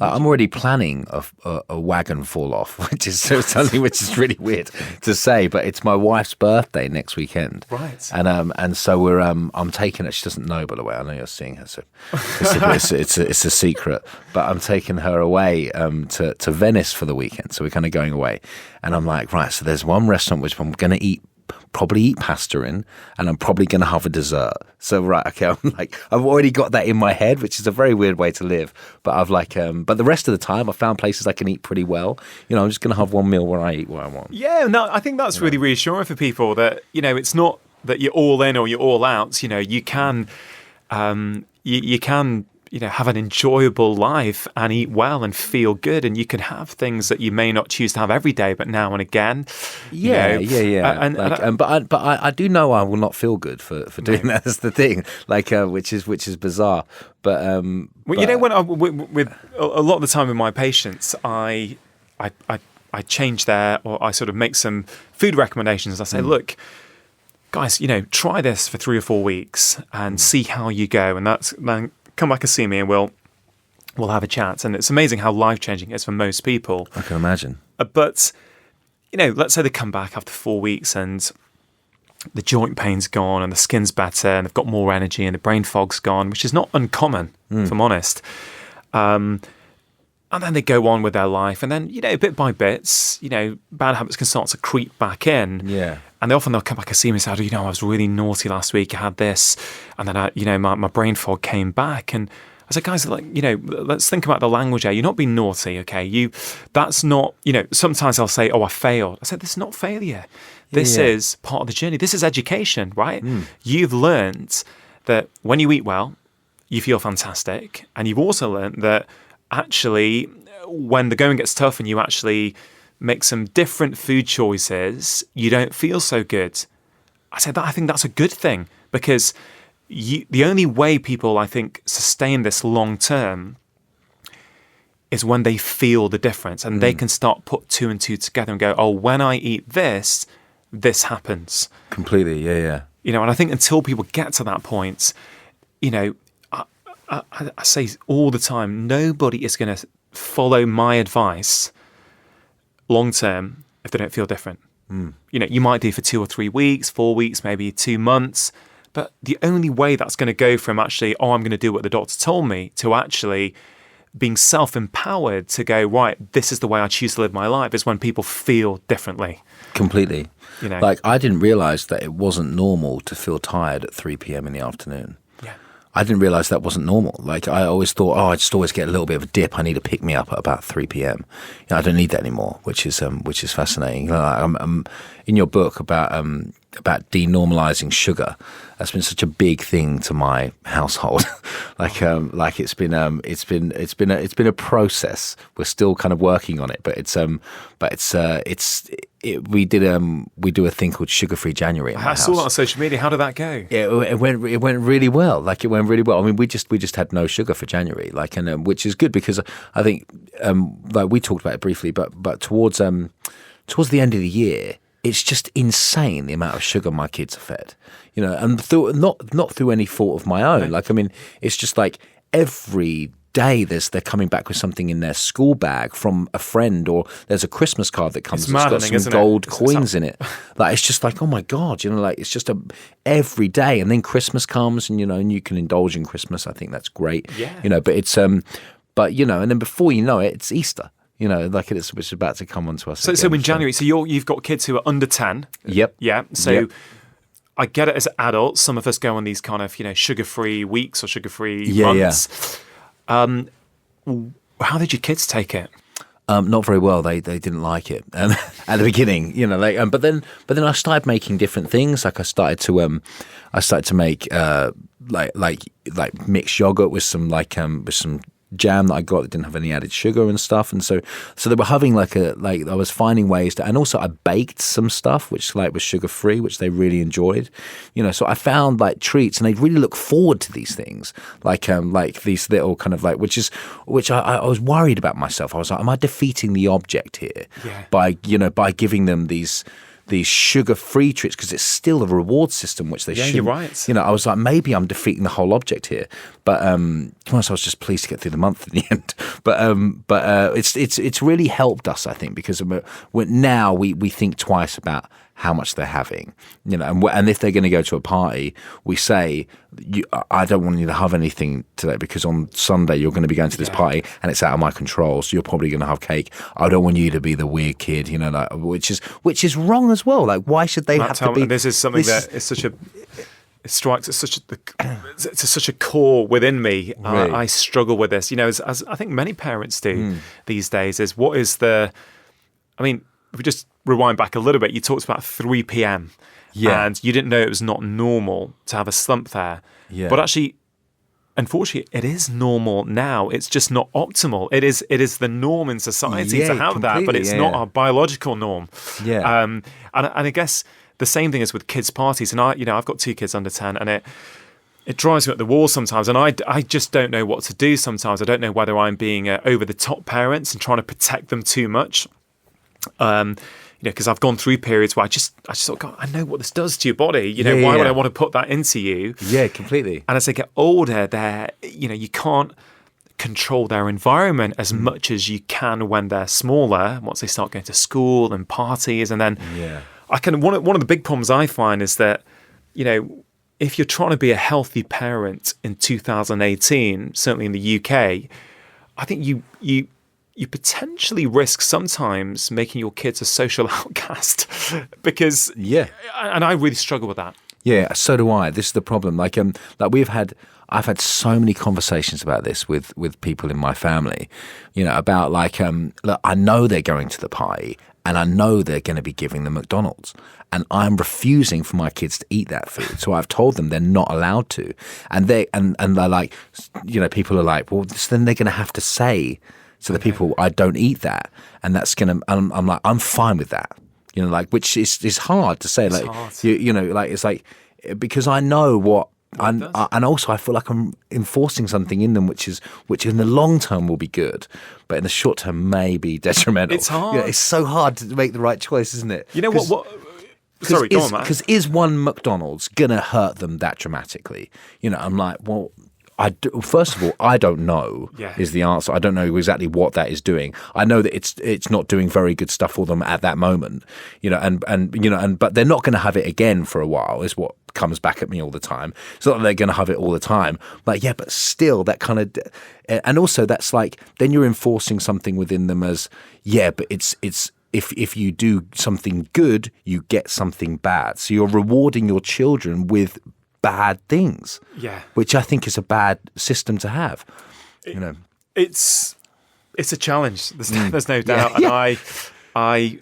I'm already planning a wagon fall off, which is something which is really weird to say, but it's my wife's birthday next weekend, right? And so we're I'm taking her. She doesn't know, by the way. I know you're seeing her, so it's a secret. But I'm taking her away to Venice for the weekend. So we're kind of going away, and I'm like, right. So there's one restaurant which I'm going to probably eat pasta in, and I'm probably going to have a dessert. So right, okay, I've already got that in my head, which is a very weird way to live. But but the rest of the time, I found places I can eat pretty well. You know, I'm just going to have one meal where I eat what I want. Yeah, no, I think that's really reassuring for people that, you know, it's not that you're all in or you're all out. You know, you can, you can. You know, have an enjoyable life and eat well and feel good, and you can have things that you may not choose to have every day, but now and again. Yeah. But I do know I will not feel good for doing that. That's the thing, like which is bizarre. But you know, when with a lot of the time with my patients, I change or I sort of make some food recommendations. I say, look, guys, you know, try this for 3 or 4 weeks and see how you go, and then come back and see me, and we'll have a chat. And it's amazing how life-changing it is for most people. I can imagine. But, you know, let's say they come back after 4 weeks and the joint pain's gone and the skin's better and they've got more energy and the brain fog's gone, which is not uncommon, if I'm honest. And then they go on with their life, and then, you know, bit by bits, you know, bad habits can start to creep back in. Yeah. And they'll come back and see me and say, you know, I was really naughty last week. I had this. And then, you know, my brain fog came back. And I said, guys, like, you know, let's think about the language there. You're not being naughty, okay? That's not, you know, sometimes I'll say, I failed. I said, this is not failure. This is part of the journey. This is education, right? You've learned that when you eat well, you feel fantastic. And you've also learned that actually, when the going gets tough and you actually make some different food choices, you don't feel so good. I think that's a good thing, because the only way people, I think, sustain this long term is when they feel the difference, and they can start put 2 and 2 together and go, oh, when I eat this happens. Completely, yeah. You know, and I think until people get to that point, you know, I say all the time, nobody is going to follow my advice long term if they don't feel different. You know, you might do for 2 or 3 weeks, 4 weeks, maybe 2 months, but the only way that's going to go from actually, I'm going to do what the doctor told me, to actually being self-empowered to go, right, this is the way I choose to live my life, is when people feel differently. Completely. You know, like, I didn't realise that it wasn't normal to feel tired at 3 p.m. in the afternoon. I didn't realise that wasn't normal. Like, I always thought, I just always get a little bit of a dip. I need to pick me up at about 3 p.m. You know, I don't need that anymore, which is fascinating. You know, I'm in your book about denormalizing sugar. That's been such a big thing to my household. like it's been a process. We're still kind of working on it, but we do a thing called Sugar-Free January. I saw that on social media. How did that go? Yeah, it went really well. Like, it went really well. I mean, we just had no sugar for January, like, and which is good, because I think like we talked about it briefly, but towards the end of the year, it's just insane the amount of sugar my kids are fed. You know, and not through any fault of my own. Like, I mean, it's just like every day they're coming back with something in their school bag from a friend, or there's a Christmas card that comes that's got some gold coins in it. Like, it's just like, oh my God, like, it's just every day. And then Christmas comes, and and you can indulge in Christmas. I think that's great. Yeah. But it's but and then before you know it, it's Easter. Like it's about to come onto us. So in January, so you've got kids who are under 10. Yep. Yeah. So yep. I get it as adults. Some of us go on these kind of sugar-free weeks or sugar-free months. Yeah. How did your kids take it? Not very well. They didn't like it at the beginning, but then I started making different things. Like I started to make like mixed yogurt with some jam that I got that didn't have any added sugar and stuff, and so they were having I was finding ways to, and also I baked some stuff which was sugar free, which they really enjoyed, so I found treats, and they really look forward to these things, like these little kind of which I was worried about myself. I was like, am I defeating the object here by by giving them these sugar-free treats, because it's still a reward system, which they shouldn't. You're right. I was like, maybe I'm defeating the whole object here. But to be honest, I was just pleased to get through the month in the end. But it's really helped us, I think, because now we think twice about how much they're having, and if they're going to go to a party, we say, I don't want you to have anything today, because on Sunday you're going to be going to this party and it's out of my control, so you're probably going to have cake. I don't want you to be the weird kid, which is wrong as well. Like, why should they have to be? This is something that is such a. It strikes at such a core within me. Really? I struggle with this, as I think many parents do these days. Is what is the? I mean, if we just rewind back a little bit, you talked about 3 p.m. and you didn't know it was not normal to have a slump there. Yeah. But actually, unfortunately, it is normal now. It's just not optimal. It is the norm in society to have that, but it's not our biological norm. Yeah. And I guess the same thing is with kids' parties. And I've got 2 kids under 10, and it drives me up the wall sometimes, and I just don't know what to do sometimes. I don't know whether I'm being over the top parents and trying to protect them too much. Because I've gone through periods where I just thought, God, I know what this does to your body. Why would I want to put that into you? Yeah, completely. And as they get older, you can't control their environment as much as you can when they're smaller. Once they start going to school and parties, and then one of the big problems I find is that if you're trying to be a healthy parent in 2018, certainly in the UK, I think you potentially risk sometimes making your kids a social outcast, because and I really struggle with that. Yeah, so do I. This is the problem. I've had so many conversations about this with people in my family, about look, I know they're going to the party and I know they're going to be giving them McDonald's, and I'm refusing for my kids to eat that food. So I've told them they're not allowed to, and they're like, people are like, well, then they're going to have to say to the people, I don't eat that, and that's gonna. I'm like, I'm fine with that, which is hard to say. It's hard. It's like, because I know what, and also I feel like I'm enforcing something in them, which in the long term will be good, but in the short term may be detrimental. It's hard. It's so hard to make the right choice, isn't it? You know what? Sorry, go on, Matt. Because is one McDonald's gonna hurt them that dramatically? I'm like, well. First of all, I don't know is the answer. I don't know exactly what that is doing. I know that it's not doing very good stuff for them at that moment, but they're not going to have it again for a while, is what comes back at me all the time. It's not that they're going to have it all the time. But still that kind of, and also that's like, then you're enforcing something within them as, but it's if you do something good, you get something bad. So you're rewarding your children with bad things, which I think is a bad system to have. It's a challenge. There's no doubt, and I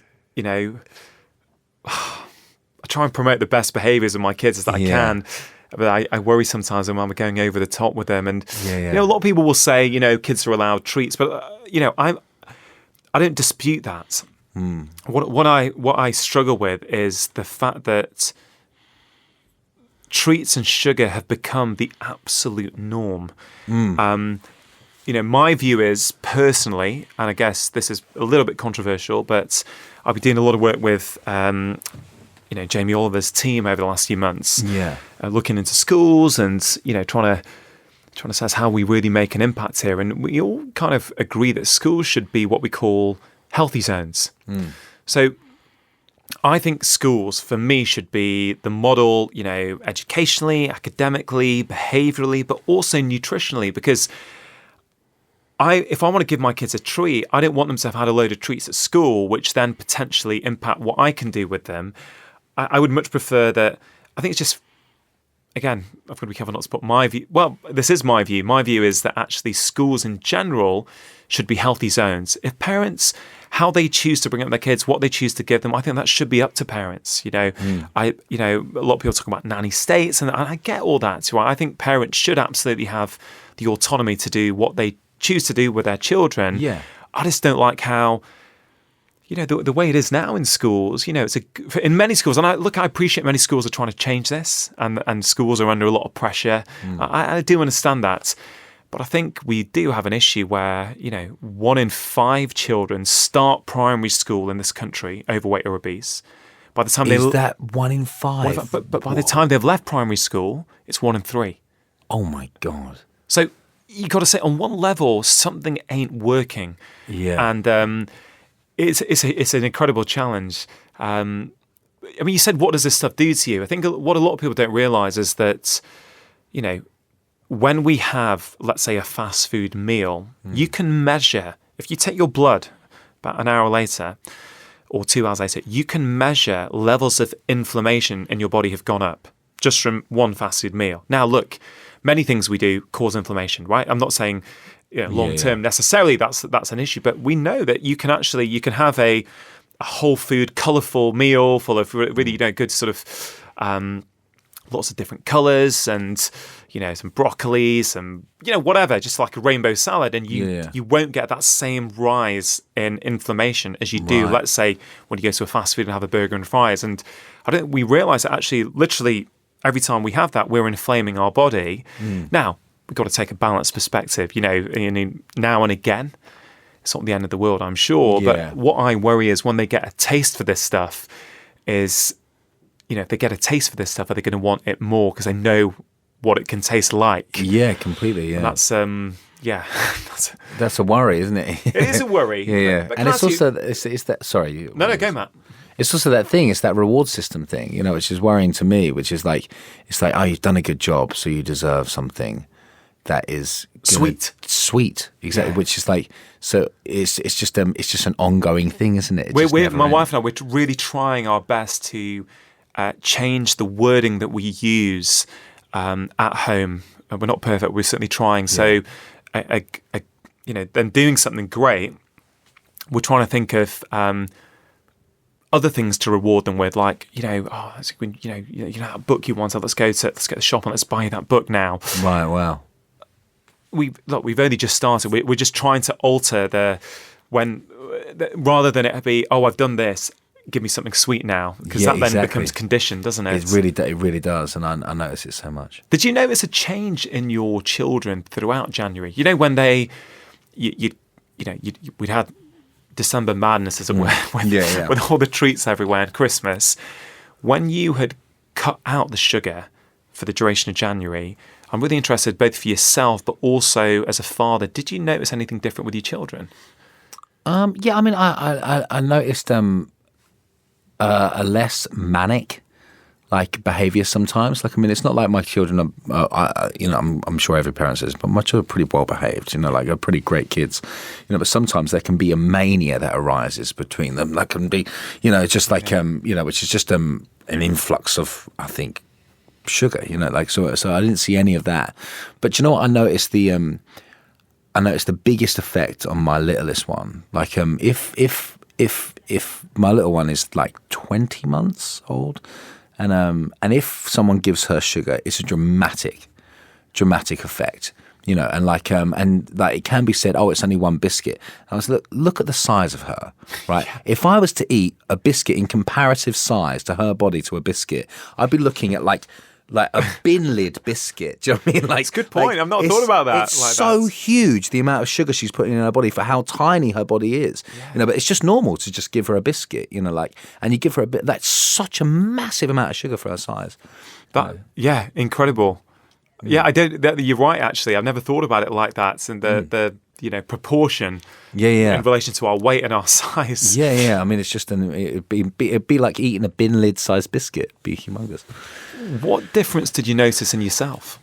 try and promote the best behaviours of my kids as I can. But I worry sometimes when I'm going over the top with them, and a lot of people will say, kids are allowed treats, but I don't dispute that. What I struggle with is the fact that treats and sugar have become the absolute norm. My view is, personally, and I guess this is a little bit controversial, but I've been doing a lot of work with Jamie Oliver's team over the last few months, looking into schools and trying trying to assess how we really make an impact here. And we all kind of agree that schools should be what we call healthy zones. So I think schools, for me, should be the model, educationally, academically, behaviourally, but also nutritionally, because if I want to give my kids a treat, I don't want them to have had a load of treats at school, which then potentially impact what I can do with them. I would much prefer that. I think it's just, again, I've got to be careful not to put my view. Well, this is my view. My view is that actually schools in general should be healthy zones. If parents, how they choose to bring up their kids, what they choose to give them, I think that should be up to parents. A lot of people talk about nanny states, and I get all that. So I think parents should absolutely have the autonomy to do what they choose to do with their children. Yeah. I just don't like how, the way it is now in schools, in many schools, and I appreciate many schools are trying to change this, and schools are under a lot of pressure. I do understand that. But I think we do have an issue where, 1 in 5 children start primary school in this country overweight or obese. By the time Is that 1 in 5? But by the time they've left primary school, it's 1 in 3. Oh my God. So you got to say, on one level, something ain't working. Yeah. And it's an incredible challenge. You said, what does this stuff do to you? I think what a lot of people don't realise is that, when we have, let's say, a fast food meal, you can measure, if you take your blood about an hour later or 2 hours later, you can measure levels of inflammation in your body have gone up just from one fast food meal. Now, look, many things we do cause inflammation, right? I'm not saying long term necessarily that's an issue, but we know that you can have a whole food, colourful meal full of really good sort of lots of different colours and some broccoli, some whatever, just like a rainbow salad, and you won't get that same rise in inflammation as you do, let's say, when you go to a fast food and have a burger and fries. And we realise that actually, literally, every time we have that, we're inflaming our body. Now, we've got to take a balanced perspective, now and again. It's not the end of the world, I'm sure. Yeah. But what I worry is when they get a taste for this stuff is, if they get a taste for this stuff, are they going to want it more because they know what it can taste like? Yeah, completely, yeah. And that's, That's a worry, isn't it? It is a worry. Yeah. But And it's also, it's that, sorry. No, go, Matt. It's also that thing, it's that reward system thing, which is worrying to me, which is like, it's like, oh, you've done a good job, so you deserve something that is sweet, exactly. Yeah. Which is like, so it's just an ongoing thing, isn't it? My wife and I, we're really trying our best to change the wording that we use at home. We're not perfect. We're certainly trying. So, then doing something great, we're trying to think of other things to reward them with, like that book you wanted. Let's get the shop and let's buy that book now. Right. Wow. We've only just started. We're just trying to alter rather than it be, oh, I've done this, give me something sweet now, because that then becomes conditioned, doesn't it? It really does, and I notice it so much. Did you notice a change in your children throughout January? When we'd had December madness, as it were, with all the treats everywhere and Christmas. When you had cut out the sugar for the duration of January, I'm really interested, both for yourself but also as a father. Did you notice anything different with your children? I noticed a less manic behavior sometimes. It's not like my children are, I'm sure every parent says, but my children are pretty well behaved, are pretty great kids, but sometimes there can be a mania that arises between them. That can be, just like, which is just an influx of, I think, sugar, so I didn't see any of that. But what I noticed the biggest effect on my littlest one, if my little one is 20 months old, and if someone gives her sugar, it's a dramatic effect, and it can be said, oh, it's only one biscuit. And I was look at the size of her, right? Yeah. If I was to eat a biscuit in comparative size to her body to a biscuit, I'd be looking at like a bin lid biscuit. Do you know what I mean? It's a good point. I've not thought about that. It's so huge, the amount of sugar she's putting in her body for how tiny her body is. Yeah. But it's just normal to just give her a biscuit, and you give her a bit. That's such a massive amount of sugar for her size. Yeah, incredible. Yeah, I don't. You're right. Actually, I've never thought about it like that, and the proportion. In relation to our weight and our size. Yeah. I mean, it's just it'd be like eating a bin lid sized biscuit. It'd be humongous. What difference did you notice in yourself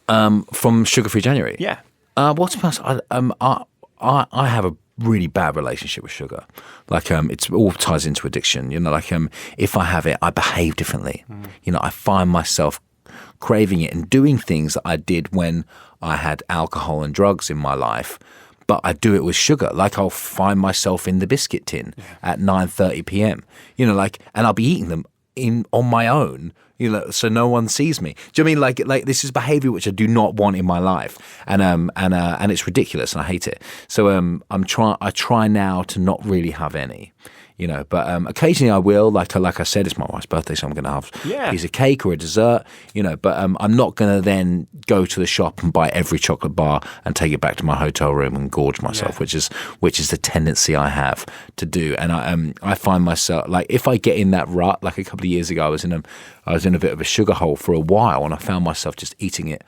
from sugar-free January? Yeah. What's I have a really bad relationship with sugar. Like it's all ties into addiction. You know, like if I have it, I behave differently. You know, I find myself craving it and doing things that I did when I had alcohol and drugs in my life, but I do it with sugar. Like I'll find myself in the biscuit tin at 9:30 p.m. You know, like, and I'll be eating them on my own. You know, so no one sees me. Do you know what I mean? Like this is behavior which I do not want in my life, and it's ridiculous, and I hate it. So I try now to not really have any. You know, but occasionally I will. Like I said, it's my wife's birthday, so I'm going to have a piece of cake or a dessert. You know, but I'm not going to then go to the shop and buy every chocolate bar and take it back to my hotel room and gorge myself, which is the tendency I have to do. And I find myself, like, if I get in that rut, like a couple of years ago, I was in a bit of a sugar hole for a while, and I found myself just eating it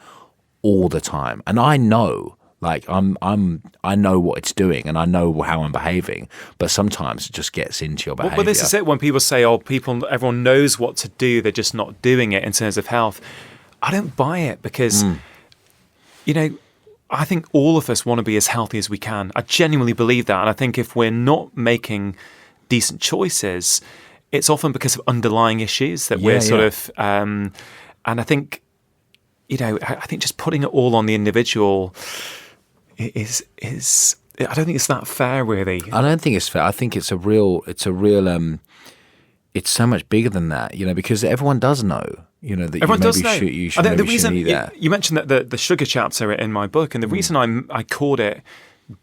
all the time. And I know. Like I know what it's doing, and I know how I'm behaving, but sometimes it just gets into your behavior. Well, this is it. When people say, everyone knows what to do, they're just not doing it in terms of health. I don't buy it because, you know, I think all of us want to be as healthy as we can. I genuinely believe that. And I think if we're not making decent choices, it's often because of underlying issues that we're sort of, and I think, you know, I think just putting it all on the individual is I don't think it's that fair, really. I don't think it's fair. I think it's so much bigger than that, you know, because everyone does know, you know, that everyone you does maybe know. you shouldn't eat that. You mentioned that the sugar chapter in my book, and the reason I called it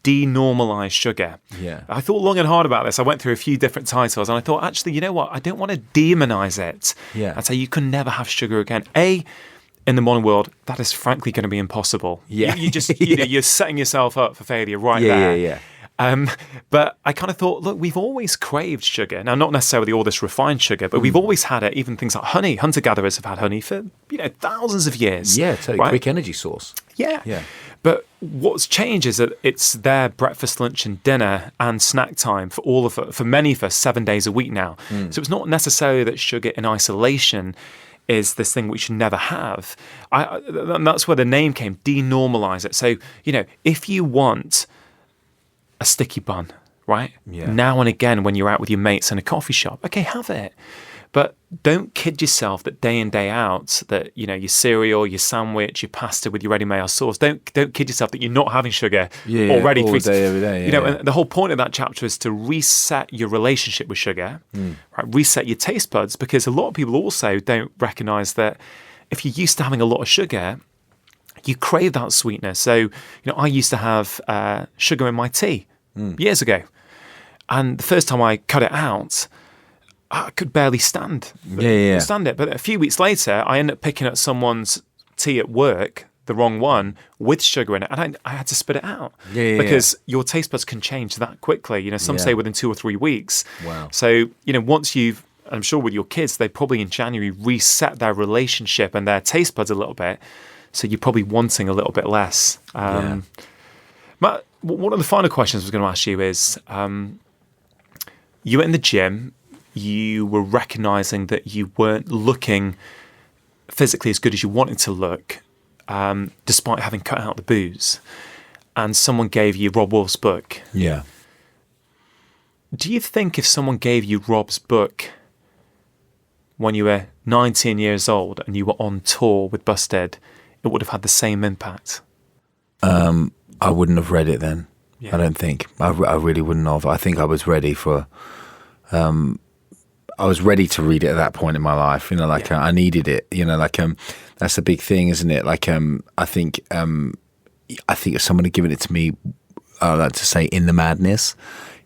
Denormalize Sugar. Yeah. I thought long and hard about this. I went through a few different titles, and I thought, actually, you know what? I don't want to demonize it. Yeah. And say you can never have sugar again. In the modern world, that is frankly going to be impossible. Yeah. You just, you know, you're setting yourself up for failure right there. Yeah. But I kind of thought, look, we've always craved sugar. Now, not necessarily all this refined sugar, but we've always had it. Even things like honey. Hunter-gatherers have had honey for, you know, thousands of years. Yeah, totally. Right? Quick energy source. Yeah. But what's changed is that it's their breakfast, lunch, and dinner and snack time for all of us, for many of us, 7 days a week now. So it's not necessarily that sugar in isolation is this thing we should never have. And that's where the name came, denormalize it. So, you know, if you want a sticky bun, right? Yeah. Now and again when you're out with your mates in a coffee shop, okay, have it. But don't kid yourself that day in, day out, that, you know, your cereal, your sandwich, your pasta with your ready-made sauce, don't kid yourself that you're not having sugar already. All day, every day. You know, and the whole point of that chapter is to reset your relationship with sugar, right? Reset your taste buds, because a lot of people also don't recognize that if you're used to having a lot of sugar, you crave that sweetness. So, you know, I used to have sugar in my tea years ago. And the first time I cut it out, I could barely stand it. But a few weeks later, I ended up picking up someone's tea at work, the wrong one, with sugar in it, and I had to spit it out. Because your taste buds can change that quickly. You know, some say within 2 or 3 weeks. Wow. So, you know, once you've, I'm sure with your kids, they probably in January reset their relationship and their taste buds a little bit. So you're probably wanting a little bit less. Matt, one of the final questions I was going to ask you is, you were in the gym. You were recognizing that you weren't looking physically as good as you wanted to look, despite having cut out the booze. And someone gave you Rob Wolf's book. Yeah. Do you think if someone gave you Rob's book when you were 19 years old and you were on tour with Busted, it would have had the same impact? I wouldn't have read it then. Yeah. I don't think. I really wouldn't have. I think I was ready for... I was ready to read it at that point in my life, you know, like I needed it, you know, like that's the big thing, isn't it? Like I think if someone had given it to me, I like to say in the madness,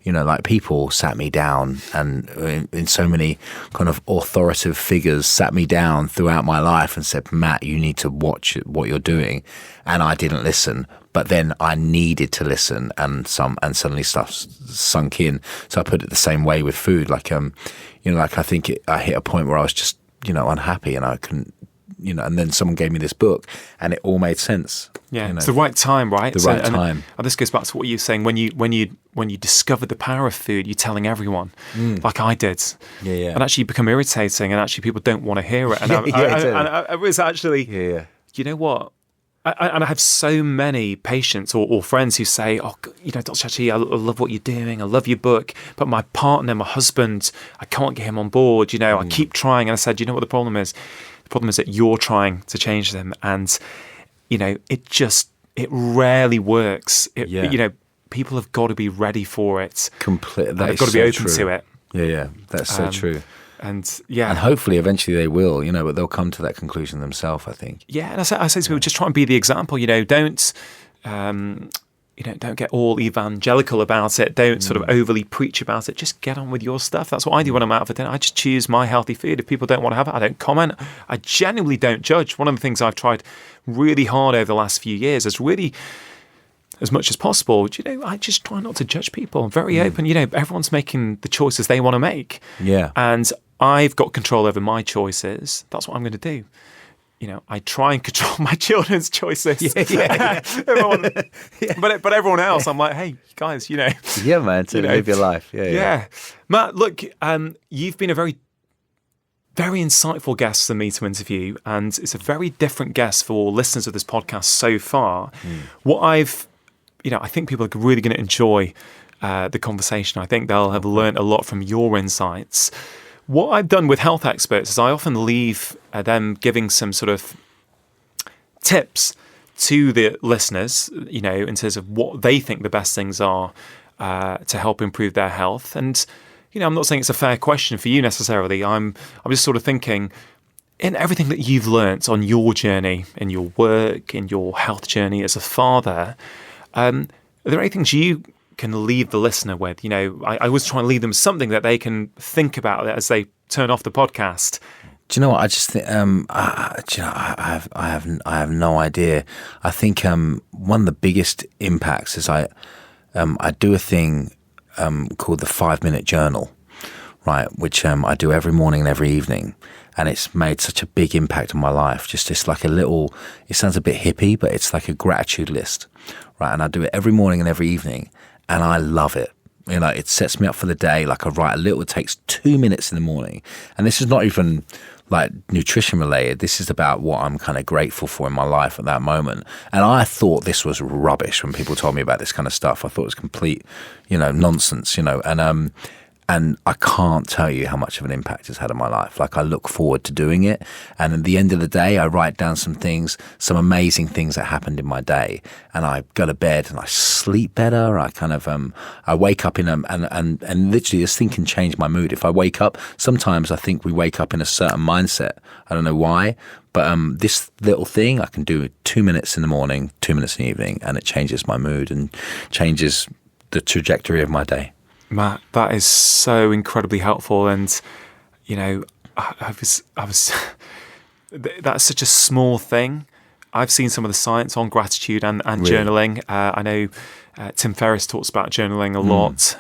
you know, like people sat me down, and in so many kind of authoritative figures sat me down throughout my life and said, Matt, you need to watch what you're doing, and I didn't listen. But then I needed to listen, and suddenly stuff sunk in. So I put it the same way with food. Like, you know, like I think I hit a point where I was just, you know, unhappy, and I couldn't and then someone gave me this book, and it all made sense. Yeah, it's the right time, right? The right time. And this goes back to what you're saying. When you discover the power of food, you're telling everyone, like I did. Yeah. And actually, you become irritating, and actually, people don't want to hear it. And I was actually, you know what? I have so many patients or friends who say, oh, Dr. Chatterjee, I love what you're doing. I love your book. But my partner, my husband, I can't get him on board. I keep trying. And I said, you know what the problem is? The problem is that you're trying to change them. And, it rarely works. People have got to be ready for it. Completely. They've got to be open to it. Yeah. That's so true. And hopefully eventually they will, but they'll come to that conclusion themselves, I think. Yeah, and I say to people, just try and be the example. Don't get all evangelical about it. Don't sort of overly preach about it. Just get on with your stuff. That's what I do when I'm out for dinner. I just choose my healthy food. If people don't want to have it, I don't comment. I genuinely don't judge. One of the things I've tried really hard over the last few years is really, as much as possible, I just try not to judge people. I'm very open. Everyone's making the choices they want to make. Yeah. And I've got control over my choices. That's what I'm going to do. I try and control my children's choices. Yeah. But everyone else, I'm like, hey, guys, Yeah, man, to live your life. Yeah. Matt, look, you've been a very, very insightful guest for me to interview, and it's a very different guest for listeners of this podcast so far. What I think people are really going to enjoy the conversation. I think they'll have learned a lot from your insights. What I've done with health experts is I often leave them giving some sort of tips to the listeners, in terms of what they think the best things are to help improve their health. And, I'm not saying it's a fair question for you necessarily. I'm just sort of thinking, in everything that you've learnt on your journey, in your work, in your health journey as a father, are there any things you can leave the listener with? I always try and leave them something that they can think about as they turn off the podcast. Do you know what? I just think I have no idea. I think one of the biggest impacts is I do a thing called the 5-minute journal, right? Which I do every morning and every evening, and it's made such a big impact on my life. Just like a little. It sounds a bit hippie, but it's like a gratitude list, right? And I do it every morning and every evening. And I love it. It sets me up for the day. Like I write a little, it takes 2 minutes in the morning. And this is not even like nutrition related. This is about what I'm kind of grateful for in my life at that moment. And I thought this was rubbish when people told me about this kind of stuff. I thought it was complete, nonsense, and I can't tell you how much of an impact it's had on my life. Like I look forward to doing it. And at the end of the day, I write down some things, some amazing things that happened in my day. And I go to bed and I sleep better. I kind of, I wake up and literally this thing can change my mood. If I wake up, sometimes I think we wake up in a certain mindset. I don't know why, but this little thing I can do 2 minutes in the morning, 2 minutes in the evening, and it changes my mood and changes the trajectory of my day. Matt, that is so incredibly helpful, and I was that's such a small thing. I've seen some of the science on gratitude and really? Journaling. I know Tim Ferriss talks about journaling a lot.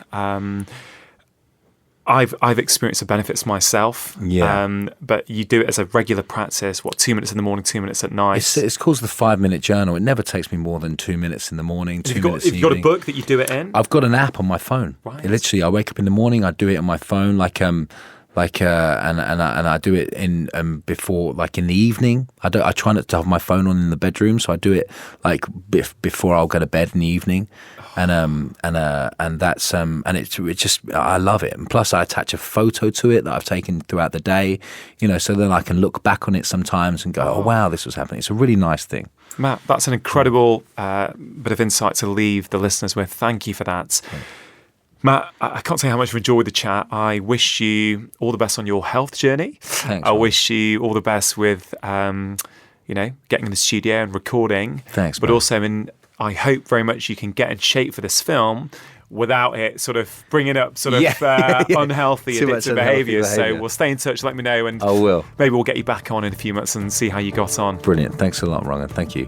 I've experienced the benefits myself. Yeah. But you do it as a regular practice. 2 minutes in the morning, 2 minutes at night. It's called the 5-minute journal. It never takes me more than 2 minutes in the morning. Have you got a book that you do it in? I've got an app on my phone. Right. Literally, I wake up in the morning. I do it on my phone, and I do it in before, like in the evening. I try not to have my phone on in the bedroom, so I do it like before I'll go to bed in the evening. And that's and it's just I love it. And plus I attach a photo to it that I've taken throughout the day, so then I can look back on it sometimes and go, oh wow, this was happening. It's a really nice thing. Matt, that's an incredible bit of insight to leave the listeners with. Thank you for that. Matt, I can't say how much I've enjoyed the chat. I wish you all the best on your health journey. Thanks, I wish you all the best with getting in the studio and recording. Thanks, but man. also I hope very much you can get in shape for this film without it sort of bringing up unhealthy, addictive behaviours. So we'll stay in touch, let me know, and I will. Maybe we'll get you back on in a few months and see how you got on. Brilliant. Thanks a lot, Rongan. Thank you.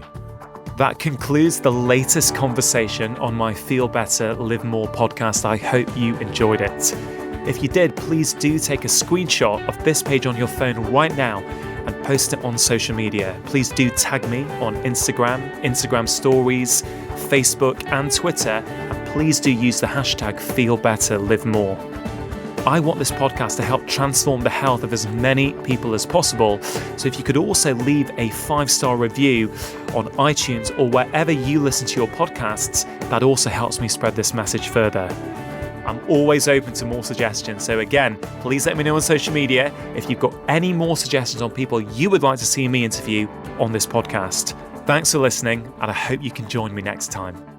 That concludes the latest conversation on my Feel Better, Live More podcast. I hope you enjoyed it. If you did, please do take a screenshot of this page on your phone right now and post it on social media. Please do tag me on Instagram stories, Facebook and Twitter, and please do use the hashtag #FeelBetterLiveMore. I want this podcast to help transform the health of as many people as possible. So if you could also leave a 5-star review on iTunes or wherever you listen to your podcasts, that also helps me spread this message further. I'm always open to more suggestions. So again, please let me know on social media if you've got any more suggestions on people you would like to see me interview on this podcast. Thanks for listening, and I hope you can join me next time.